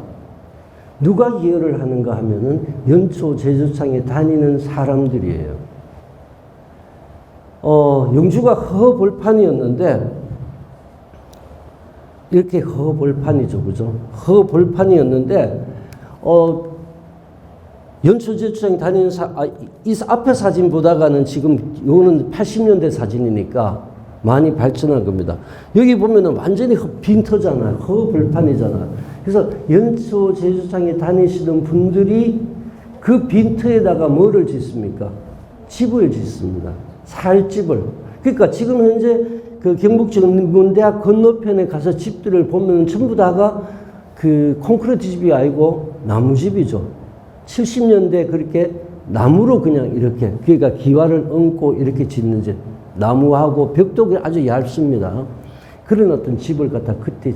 누가 기여를 하는가 하면은 연초제조창에 다니는 사람들이에요. 영주가 허벌판이었는데, 이렇게 허벌판이죠. 그죠? 허벌판이었는데, 연초제조창에 다니는 이 앞에 사진 보다가는 지금 요는 80년대 사진이니까 많이 발전한 겁니다. 여기 보면은 완전히 빈터잖아요. 허벌판이잖아요. 그래서 연초제조창에 다니시던 분들이 그 빈터에다가 뭐를 짓습니까? 집을 짓습니다. 살 집을. 그러니까 지금 현재 그 경북정문대학 건너편에 가서 집들을 보면 전부 다가 그 콘크리트 집이 아니고 나무집이죠. 70년대 그렇게 나무로 그냥 이렇게 그러니까 기와를 얹고 이렇게 짓는 집 나무하고 벽도 아주 얇습니다. 그런 어떤 집을 갖다 그때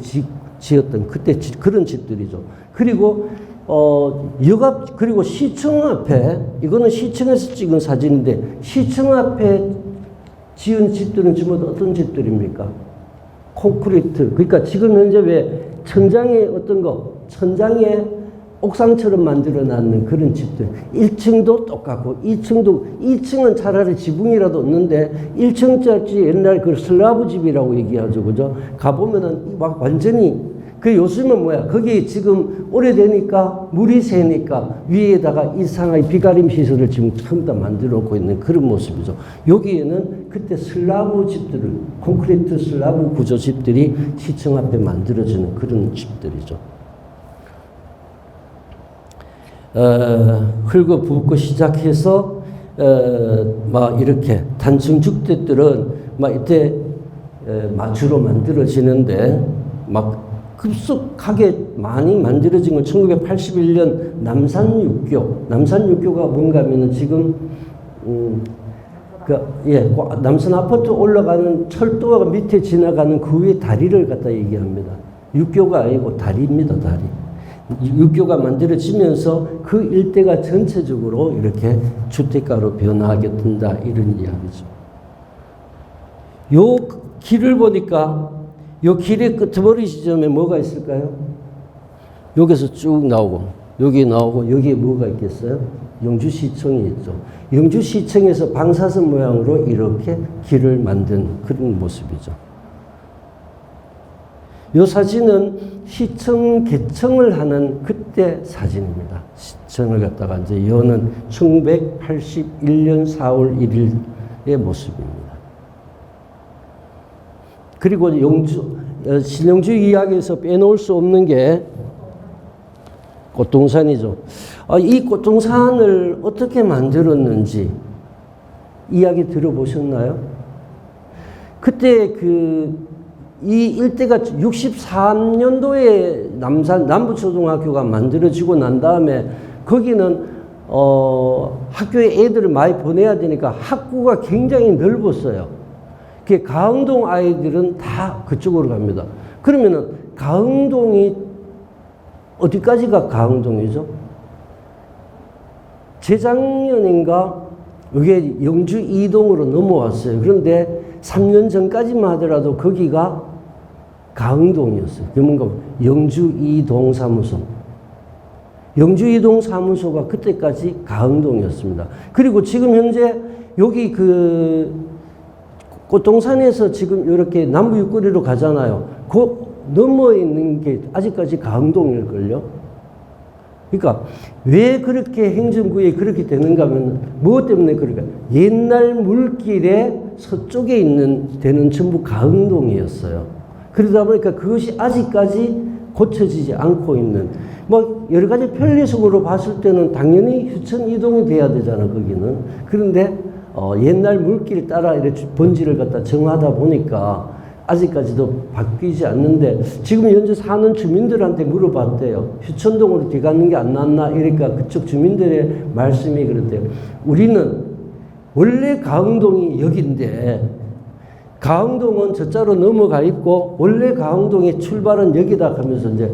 지었던 그런 집들이죠. 그리고 역앞 그리고 시청 앞에 이거는 시청에서 찍은 사진인데 시청 앞에 지은 집들은 지금 어떤 집들입니까? 콘크리트. 그러니까 지금 현재 왜 천장에 어떤 거 천장에 옥상처럼 만들어 놨는 그런 집들. 1층도 똑같고 2층은 차라리 지붕이라도 없는데 1층짜리 옛날 그 슬라브 집이라고 얘기하죠. 그죠? 가보면은 막 완전히 그 요즘은 뭐야? 거기 지금 오래되니까 물이 새니까 위에다가 이상하게 비가림 시설을 지금 처음 다 만들어 놓고 있는 그런 모습이죠. 여기에는 그때 슬라브 집들을 콘크리트 슬라브 구조 집들이 시청 앞에 만들어지는 그런 집들이죠. 흙을 붓고 시작해서 막 이렇게 단층 주택들은 막 이때 주로 만들어지는데 막 급속하게 많이 만들어진 건 1981년 남산육교. 남산육교가 뭔가 하면은 지금 남산 아파트 올라가는 철도가 밑에 지나가는 그 위에 다리를 갖다 얘기합니다. 육교가 아니고 다리입니다, 다리. 육교가 만들어지면서 그 일대가 전체적으로 이렇게 주택가로 변화하게 된다, 이런 이야기죠. 요 길을 보니까 요 길의 끄트머리 지점에 뭐가 있을까요? 여기서 쭉 나오고 여기 나오고 여기에 뭐가 있겠어요? 영주시청이 있죠. 영주시청에서 방사선 모양으로 이렇게 길을 만든 그런 모습이죠. 이 사진은 시청 개청을 하는 그때 사진입니다. 시청을 갖다가 이제 여는 1981년 4월 1일의 모습입니다. 그리고 신영주 이야기에서 빼놓을 수 없는 게 꽃동산이죠. 이 꽃동산을 어떻게 만들었는지 이야기 들어보셨나요? 그때 이 일대가 63년도에 남부초등학교가 만들어지고 난 다음에 거기는 학교에 애들을 많이 보내야 되니까 학구가 굉장히 넓었어요. 그 가흥동 아이들은 다 그쪽으로 갑니다. 그러면은 가흥동이 어디까지가 가흥동이죠? 재작년인가 이게 영주 2동으로 넘어왔어요. 그런데 3년 전까지만 하더라도 거기가 가흥동이었어요. 그 뭔가 영주 2동 사무소. 영주 2동 사무소가 그때까지 가흥동이었습니다. 그리고 지금 현재 여기 꽃동산에서 지금 이렇게 남부 육거리로 가잖아요. 그 넘어 있는 게 아직까지 가흥동일걸요. 그러니까 왜 그렇게 행정구역이 그렇게 되는가 하면 무엇 때문에 그럴까? 옛날 물길에 서쪽에 있는 데는 전부 가흥동이었어요. 그러다 보니까 그것이 아직까지 고쳐지지 않고 있는 뭐 여러 가지 편리성으로 봤을 때는 당연히 휴천 이동이 돼야 되잖아, 거기는. 그런데 옛날 물길 따라 이렇게 번지를 갖다 정하다 보니까 아직까지도 바뀌지 않는데 지금 현재 사는 주민들한테 물어봤대요. 휴천동으로 뒤가는 게 안 낫나? 이러니까 그쪽 주민들의 말씀이 그랬대요. 우리는 원래 가흥동이 여기인데 가흥동은 저자로 넘어가 있고 원래 가흥동의 출발은 여기다 하면서 이제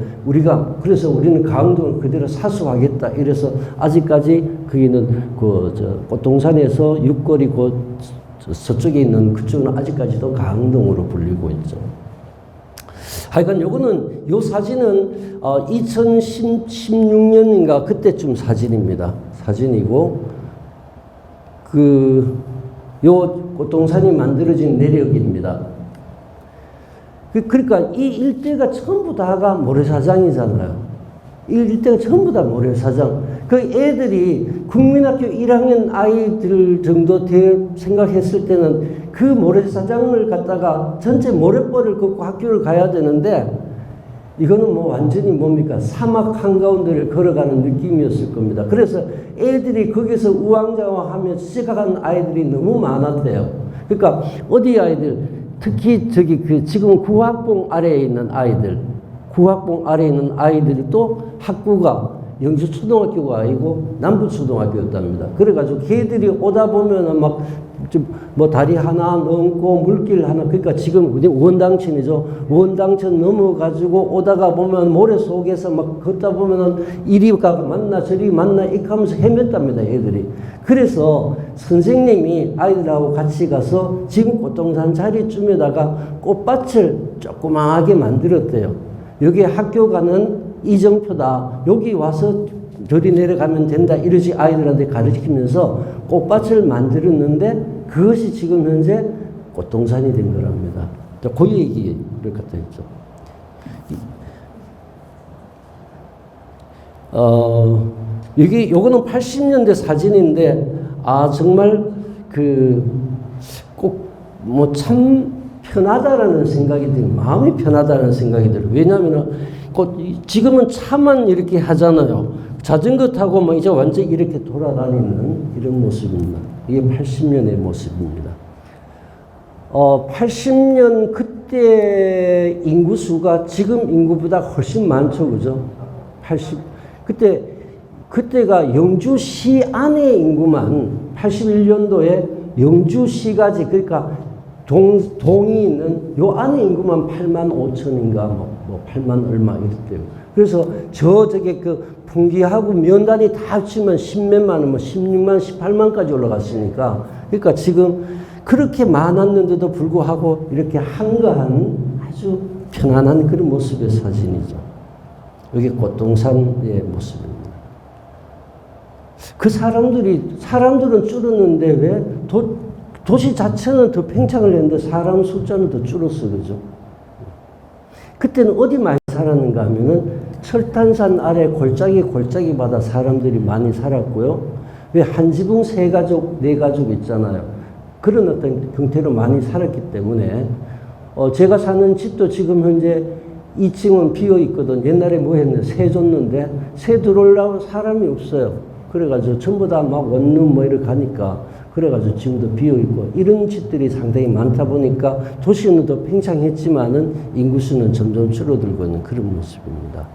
그래서 우리는 가흥동을 그대로 사수하겠다. 이래서 아직까지 거기는 꽃동산에서 육거리 서쪽에 있는 그쪽은 아직까지도 가흥동으로 불리고 있죠. 하여간 요 사진은 2016년인가 그때쯤 사진입니다. 사진이고 요 꽃동산이 만들어진 내력입니다. 그러니까 이 일대가 전부 다가 모래사장이잖아요. 이 일대가 전부 다 모래사장. 그 애들이 국민학교 1학년 아이들 정도 생각했을 때는 그 모래사장을 갖다가 전체 모래벌을 걷고 학교를 가야 되는데 이거는 뭐 완전히 뭡니까? 사막 한가운데를 걸어가는 느낌이었을 겁니다. 그래서 애들이 거기서 우왕좌왕하며 시작한 아이들이 너무 많았대요. 그러니까 어디 아이들, 특히 지금 구학봉 아래에 있는 아이들, 구학봉 아래에 있는 아이들이 또 학구가 영주 초등학교가 아니고 남부 초등학교였답니다. 그래가지고 걔들이 오다 보면은 막 뭐 다리 하나 넘고 물길 하나, 그러니까 지금 원당천이죠. 원당천 넘어가지고 오다가 보면 모래 속에서 막 걷다 보면은 이리가 만나 저리 만나 이렇게 하면서 헤맸답니다, 애들이. 그래서 선생님이 아이들하고 같이 가서 지금 꽃동산 자리쯤에다가 꽃밭을 조그맣게 만들었대요. 여기 학교 가는 이정표다. 여기 와서 저리 내려가면 된다. 이러지 아이들한테 가르치면서 꽃밭을 만들었는데 그것이 지금 현재 꽃동산이 된 거랍니다. 그 얘기를 갖다 했죠. 요거는 80년대 사진인데, 정말 꼭 뭐 참 편하다라는 생각이 들어요. 마음이 편하다는 생각이 들어요. 왜냐면은 지금은 차만 이렇게 하잖아요. 자전거 타고 뭐 이제 완전 이렇게 돌아다니는 이런 모습입니다. 이게 80년의 모습입니다. 80년 그때 인구수가 지금 인구보다 훨씬 많죠, 그죠? 그때가 영주시 안의 인구만 81년도에 영주시까지, 그러니까 동이 있는 요 안에 인구만 8만 5천인가 뭐 8만 얼마 이랬대요. 그래서 저게 풍기하고 면단이 다 합치면 10몇만 원, 뭐 16만, 18만까지 올라갔으니까, 그러니까 지금 그렇게 많았는데도 불구하고 이렇게 한가한 아주 편안한 그런 모습의 사진이죠. 여기 꽃동산의 모습입니다. 그 사람들은 줄었는데 왜 도시 자체는 더 팽창을 했는데 사람 숫자는 더 줄었어, 그죠? 그때는 어디 많이 살았는가 하면은 철탄산 아래 골짜기마다 사람들이 많이 살았고요. 왜 한 지붕 세 가족, 네 가족 있잖아요. 그런 어떤 형태로 많이 살았기 때문에, 제가 사는 집도 지금 현재 2층은 비어 있거든. 옛날에 뭐 했는데 새 줬는데 새 들어오려고 사람이 없어요. 그래가지고 전부 다 막 원룸 뭐 이렇게 가니까, 그래가지고 지금도 비어있고 이런 집들이 상당히 많다 보니까 도시는 더 팽창했지만은 인구수는 점점 줄어들고 있는 그런 모습입니다.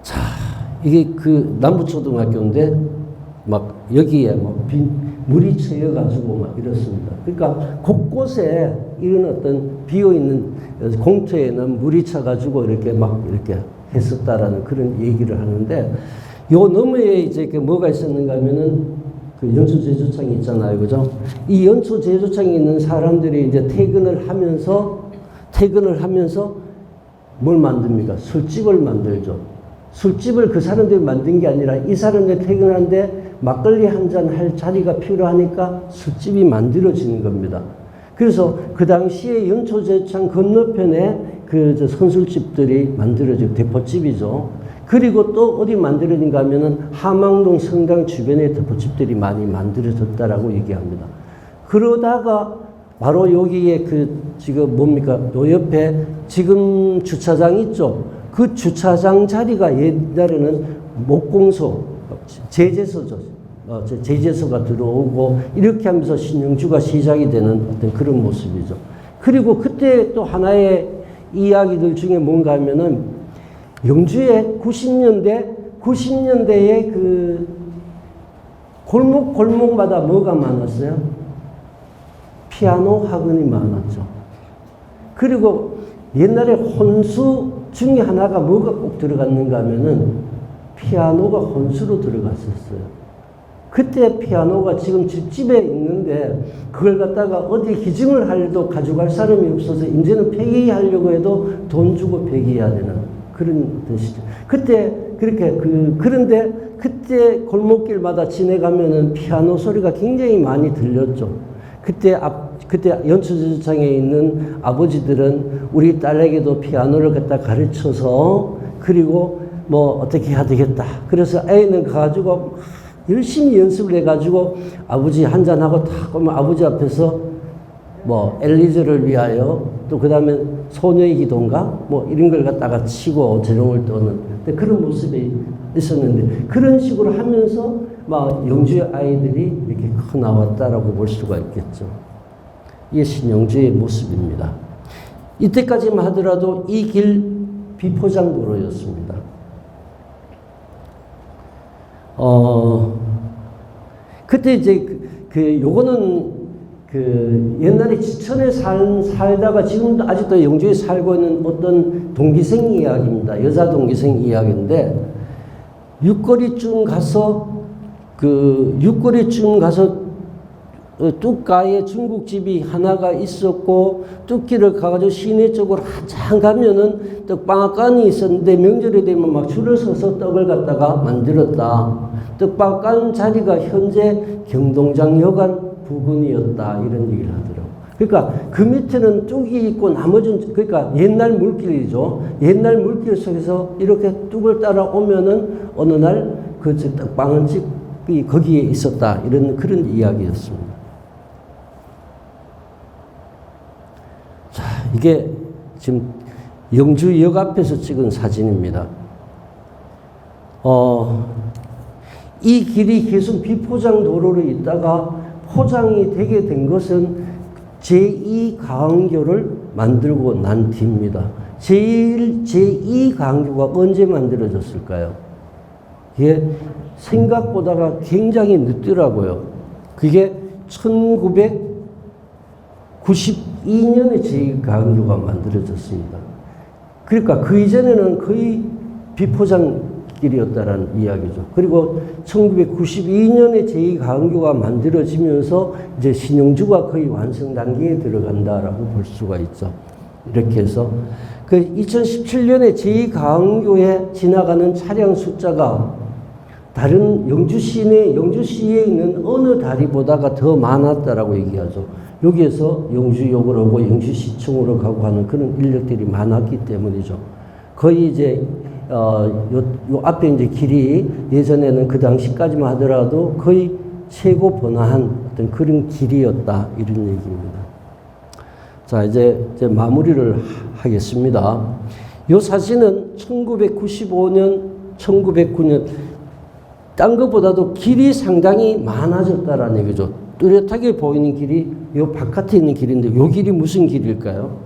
자, 이게 남부초등학교인데 막 여기에 막 물이 채여가지고 막 이렇습니다. 그러니까 곳곳에 이런 어떤 비어있는 공터에는 물이 차가지고 이렇게 막 이렇게 했었다라는 그런 얘기를 하는데, 요 너머에 이제 뭐가 있었는가 하면은 연초제조창이 있잖아요. 그죠? 이 연초제조창에 있는 사람들이 이제 퇴근을 하면서 뭘 만듭니까? 술집을 만들죠. 술집을 그 사람들이 만든 게 아니라 이 사람들이 퇴근하는데 막걸리 한 잔 할 자리가 필요하니까 술집이 만들어지는 겁니다. 그래서 그 당시에 연초제창 건너편에 선술집들이 만들어지고 대포집이죠. 그리고 또 어디 만들어진가 하면은 함흥동 성당 주변에 대포집들이 많이 만들어졌다라고 얘기합니다. 그러다가 바로 여기에 지금 뭡니까? 요 옆에 지금 주차장 있죠? 그 주차장 자리가 옛날에는 목공소, 제재소죠. 제재소가 들어오고 이렇게 하면서 신영주가 시작이 되는 어떤 그런 모습이죠. 그리고 그때 또 하나의 이야기들 중에 뭔가 하면은 영주의 90년대에 골목마다 뭐가 많았어요? 피아노 학원이 많았죠. 그리고 옛날에 혼수 중에 하나가 뭐가 꼭 들어갔는가 하면은 피아노가 혼수로 들어갔었어요. 그때 피아노가 지금 집집에 있는데 그걸 갖다가 어디 기증을 하려도 가져갈 사람이 없어서 이제는 폐기하려고 해도 돈 주고 폐기해야 되는 그런 뜻이죠. 그런데 그때 골목길마다 지나가면은 피아노 소리가 굉장히 많이 들렸죠. 그때 연초제조창에 있는 아버지들은 우리 딸에게도 피아노를 갖다 가르쳐서 그리고 뭐 어떻게 해야 되겠다. 그래서 애는 가가지고 열심히 연습을 해가지고 아버지 한잔하고 탁 오면 아버지 앞에서 뭐 엘리제를 위하여 또 그 다음에 소녀의 기도인가 뭐 이런 걸 갖다가 치고 재롱을 떠는 그런 모습이 있었는데, 그런 식으로 하면서 막 영주의 아이들이 이렇게 커 나왔다라고 볼 수가 있겠죠. 이게 신영주의 모습입니다. 이때까지만 하더라도 이 길 비포장 도로였습니다. 그때 이제 요거는 옛날에 지천에 살다가 지금도 아직도 영주에 살고 있는 어떤 동기생 이야기입니다. 여자 동기생 이야기인데, 육거리쯤 가서 뚝가에 중국집이 하나가 있었고, 뚝길을 가가지고 시내 쪽으로 한참 가면은 떡방앗간이 있었는데, 명절이 되면 막 줄을 서서 떡을 갖다가 만들었다. 떡방앗간 자리가 현재 경동장여관 부근이었다, 이런 얘기를 하더라고요. 그러니까 그 밑에는 뚝이 있고 나머지는, 그러니까 옛날 물길이죠. 옛날 물길 속에서 이렇게 뚝을 따라오면은 어느 날 그 떡방은집이 거기에 있었다, 이런 그런 이야기였습니다. 자, 이게 지금 영주역 앞에서 찍은 사진입니다. 이 길이 계속 비포장 도로로 있다가 포장이 되게 된 것은 제2가항교를 만들고 난 뒤입니다. 제2가항교가 언제 만들어졌을까요? 이게 생각보다가 굉장히 늦더라고요. 그게 1992년에 제2가항교가 만들어졌습니다. 그러니까 그 이전에는 거의 비포장 길이었다라는 이야기죠. 그리고 1992년에 제2가항교가 만들어지면서 이제 신영주가 거의 완성 단계에 들어간다라고 볼 수가 있죠. 이렇게 해서 그 2017년에 제2가항교에 지나가는 차량 숫자가 다른 영주 시내, 영주시에 있는 어느 다리보다가 더 많았다라고 얘기하죠. 여기에서 영주역으로 오고 영주시청으로 가고 하는 그런 인력들이 많았기 때문이죠. 거의 이제 요 앞에 이제 길이 예전에는 그 당시까지만 하더라도 거의 최고 번화한 어떤 그런 길이었다, 이런 얘기입니다. 자, 이제 마무리를 하겠습니다. 요 사진은 1995년, 1909년, 딴 것보다도 길이 상당히 많아졌다라는 얘기죠. 뚜렷하게 보이는 길이 요 바깥에 있는 길인데, 요 길이 무슨 길일까요?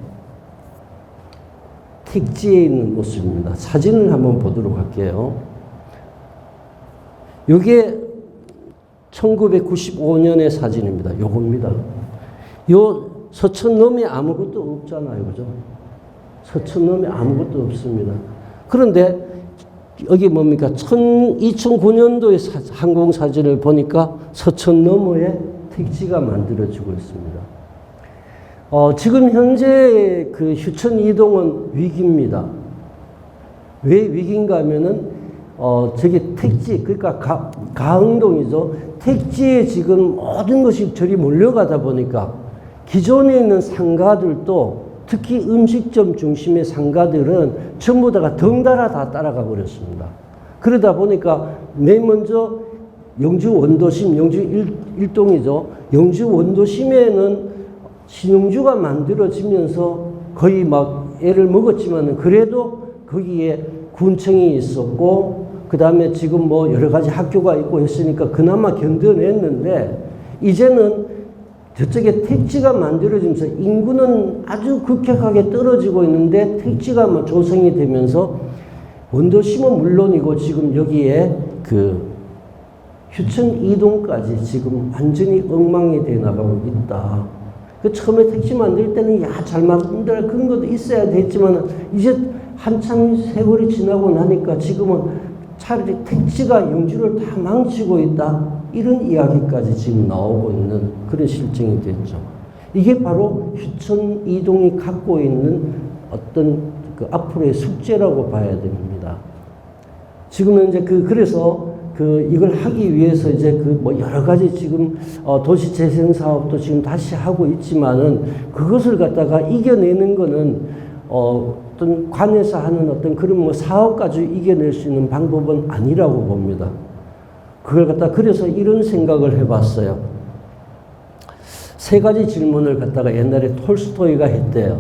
택지에 있는 모습입니다. 사진을 한번 보도록 할게요. 이게 1995년의 사진입니다. 요겁니다. 요 서천 넘에 아무것도 없잖아요. 그죠? 서천 넘에 아무것도 없습니다. 그런데 여기 뭡니까? 2009년도의 항공사진을 보니까 서천 너머에 택지가 만들어지고 있습니다. 지금 현재 그 휴천 이동은 위기입니다. 왜 위기인가 하면은, 저기 택지, 그러니까 가흥동이죠. 택지에 지금 모든 것이 저리 몰려가다 보니까 기존에 있는 상가들도, 특히 음식점 중심의 상가들은 전부 다가 덩달아 다 따라가 버렸습니다. 그러다 보니까 맨 먼저 영주 원도심, 영주 일동이죠. 영주 원도심에는 신영주가 만들어지면서 거의 막 애를 먹었지만은 그래도 거기에 군청이 있었고, 그 다음에 지금 뭐 여러 가지 학교가 있고 했으니까 그나마 견뎌냈는데, 이제는 저쪽에 택지가 만들어지면서 인구는 아주 급격하게 떨어지고 있는데, 택지가 조성이 되면서 원도심은 물론이고 지금 여기에 그 휴천 이동까지 지금 완전히 엉망이 돼 나가고 있다. 그 처음에 택지 만들 때는 잘 만들 그런 것도 있어야 됐지만, 이제 한참 세월이 지나고 나니까 지금은 차라리 택지가 영주를 다 망치고 있다, 이런 이야기까지 지금 나오고 있는 그런 실정이 됐죠. 이게 바로 휴천 이동이 갖고 있는 어떤 그 앞으로의 숙제라고 봐야 됩니다. 지금은 이제 그래서 이걸 하기 위해서 이제 뭐 여러 가지 지금 도시 재생 사업도 지금 다시 하고 있지만은, 그것을 갖다가 이겨내는 거는 어떤 관에서 하는 어떤 그런 뭐 사업 가지고 이겨낼 수 있는 방법은 아니라고 봅니다. 그걸 갖다 그래서 이런 생각을 해봤어요. 세 가지 질문을 갖다가 옛날에 톨스토이가 했대요.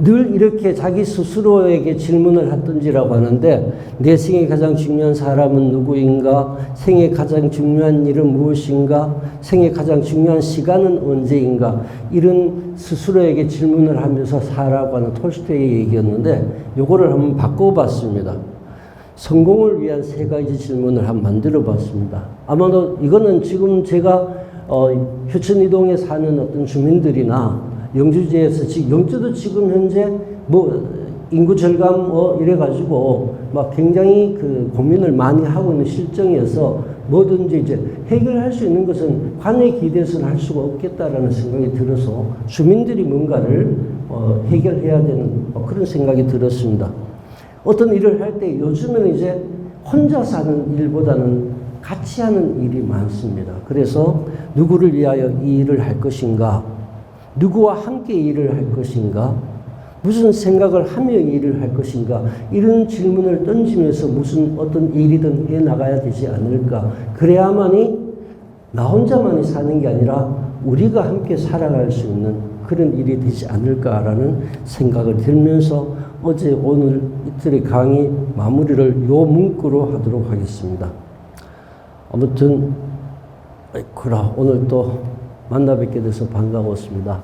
늘 이렇게 자기 스스로에게 질문을 하던지라고 하는데 내 생에 가장 중요한 사람은 누구인가? 생에 가장 중요한 일은 무엇인가? 생에 가장 중요한 시간은 언제인가? 이런 스스로에게 질문을 하면서 살아가고 하는 톨스토이의 얘기였는데 요거를 한번 바꿔봤습니다. 성공을 위한 3가지 질문을 한번 만들어 봤습니다. 아마도 이거는 지금 제가 휴천 이동에 사는 어떤 주민들이나 영주지에서 영주도 지금 현재 뭐 인구 절감 이래가지고 막 굉장히 그 고민을 많이 하고 있는 실정이어서 뭐든지 이제 해결할 수 있는 것은 관에 기대서는 할 수가 없겠다라는 생각이 들어서 주민들이 뭔가를 해결해야 되는 그런 생각이 들었습니다. 어떤 일을 할 때 요즘에는 이제 혼자 사는 일보다는 같이 하는 일이 많습니다. 그래서 누구를 위하여 이 일을 할 것인가? 누구와 함께 일을 할 것인가? 무슨 생각을 하며 일을 할 것인가? 이런 질문을 던지면서 무슨 어떤 일이든 해 나가야 되지 않을까? 그래야만이 나 혼자만이 사는 게 아니라 우리가 함께 살아갈 수 있는 그런 일이 되지 않을까라는 생각을 들면서 어제 오늘 이틀의 강의 마무리를 요 문구로 하도록 하겠습니다. 아무튼 그라 오늘 또 만나 뵙게 돼서 반가웠습니다.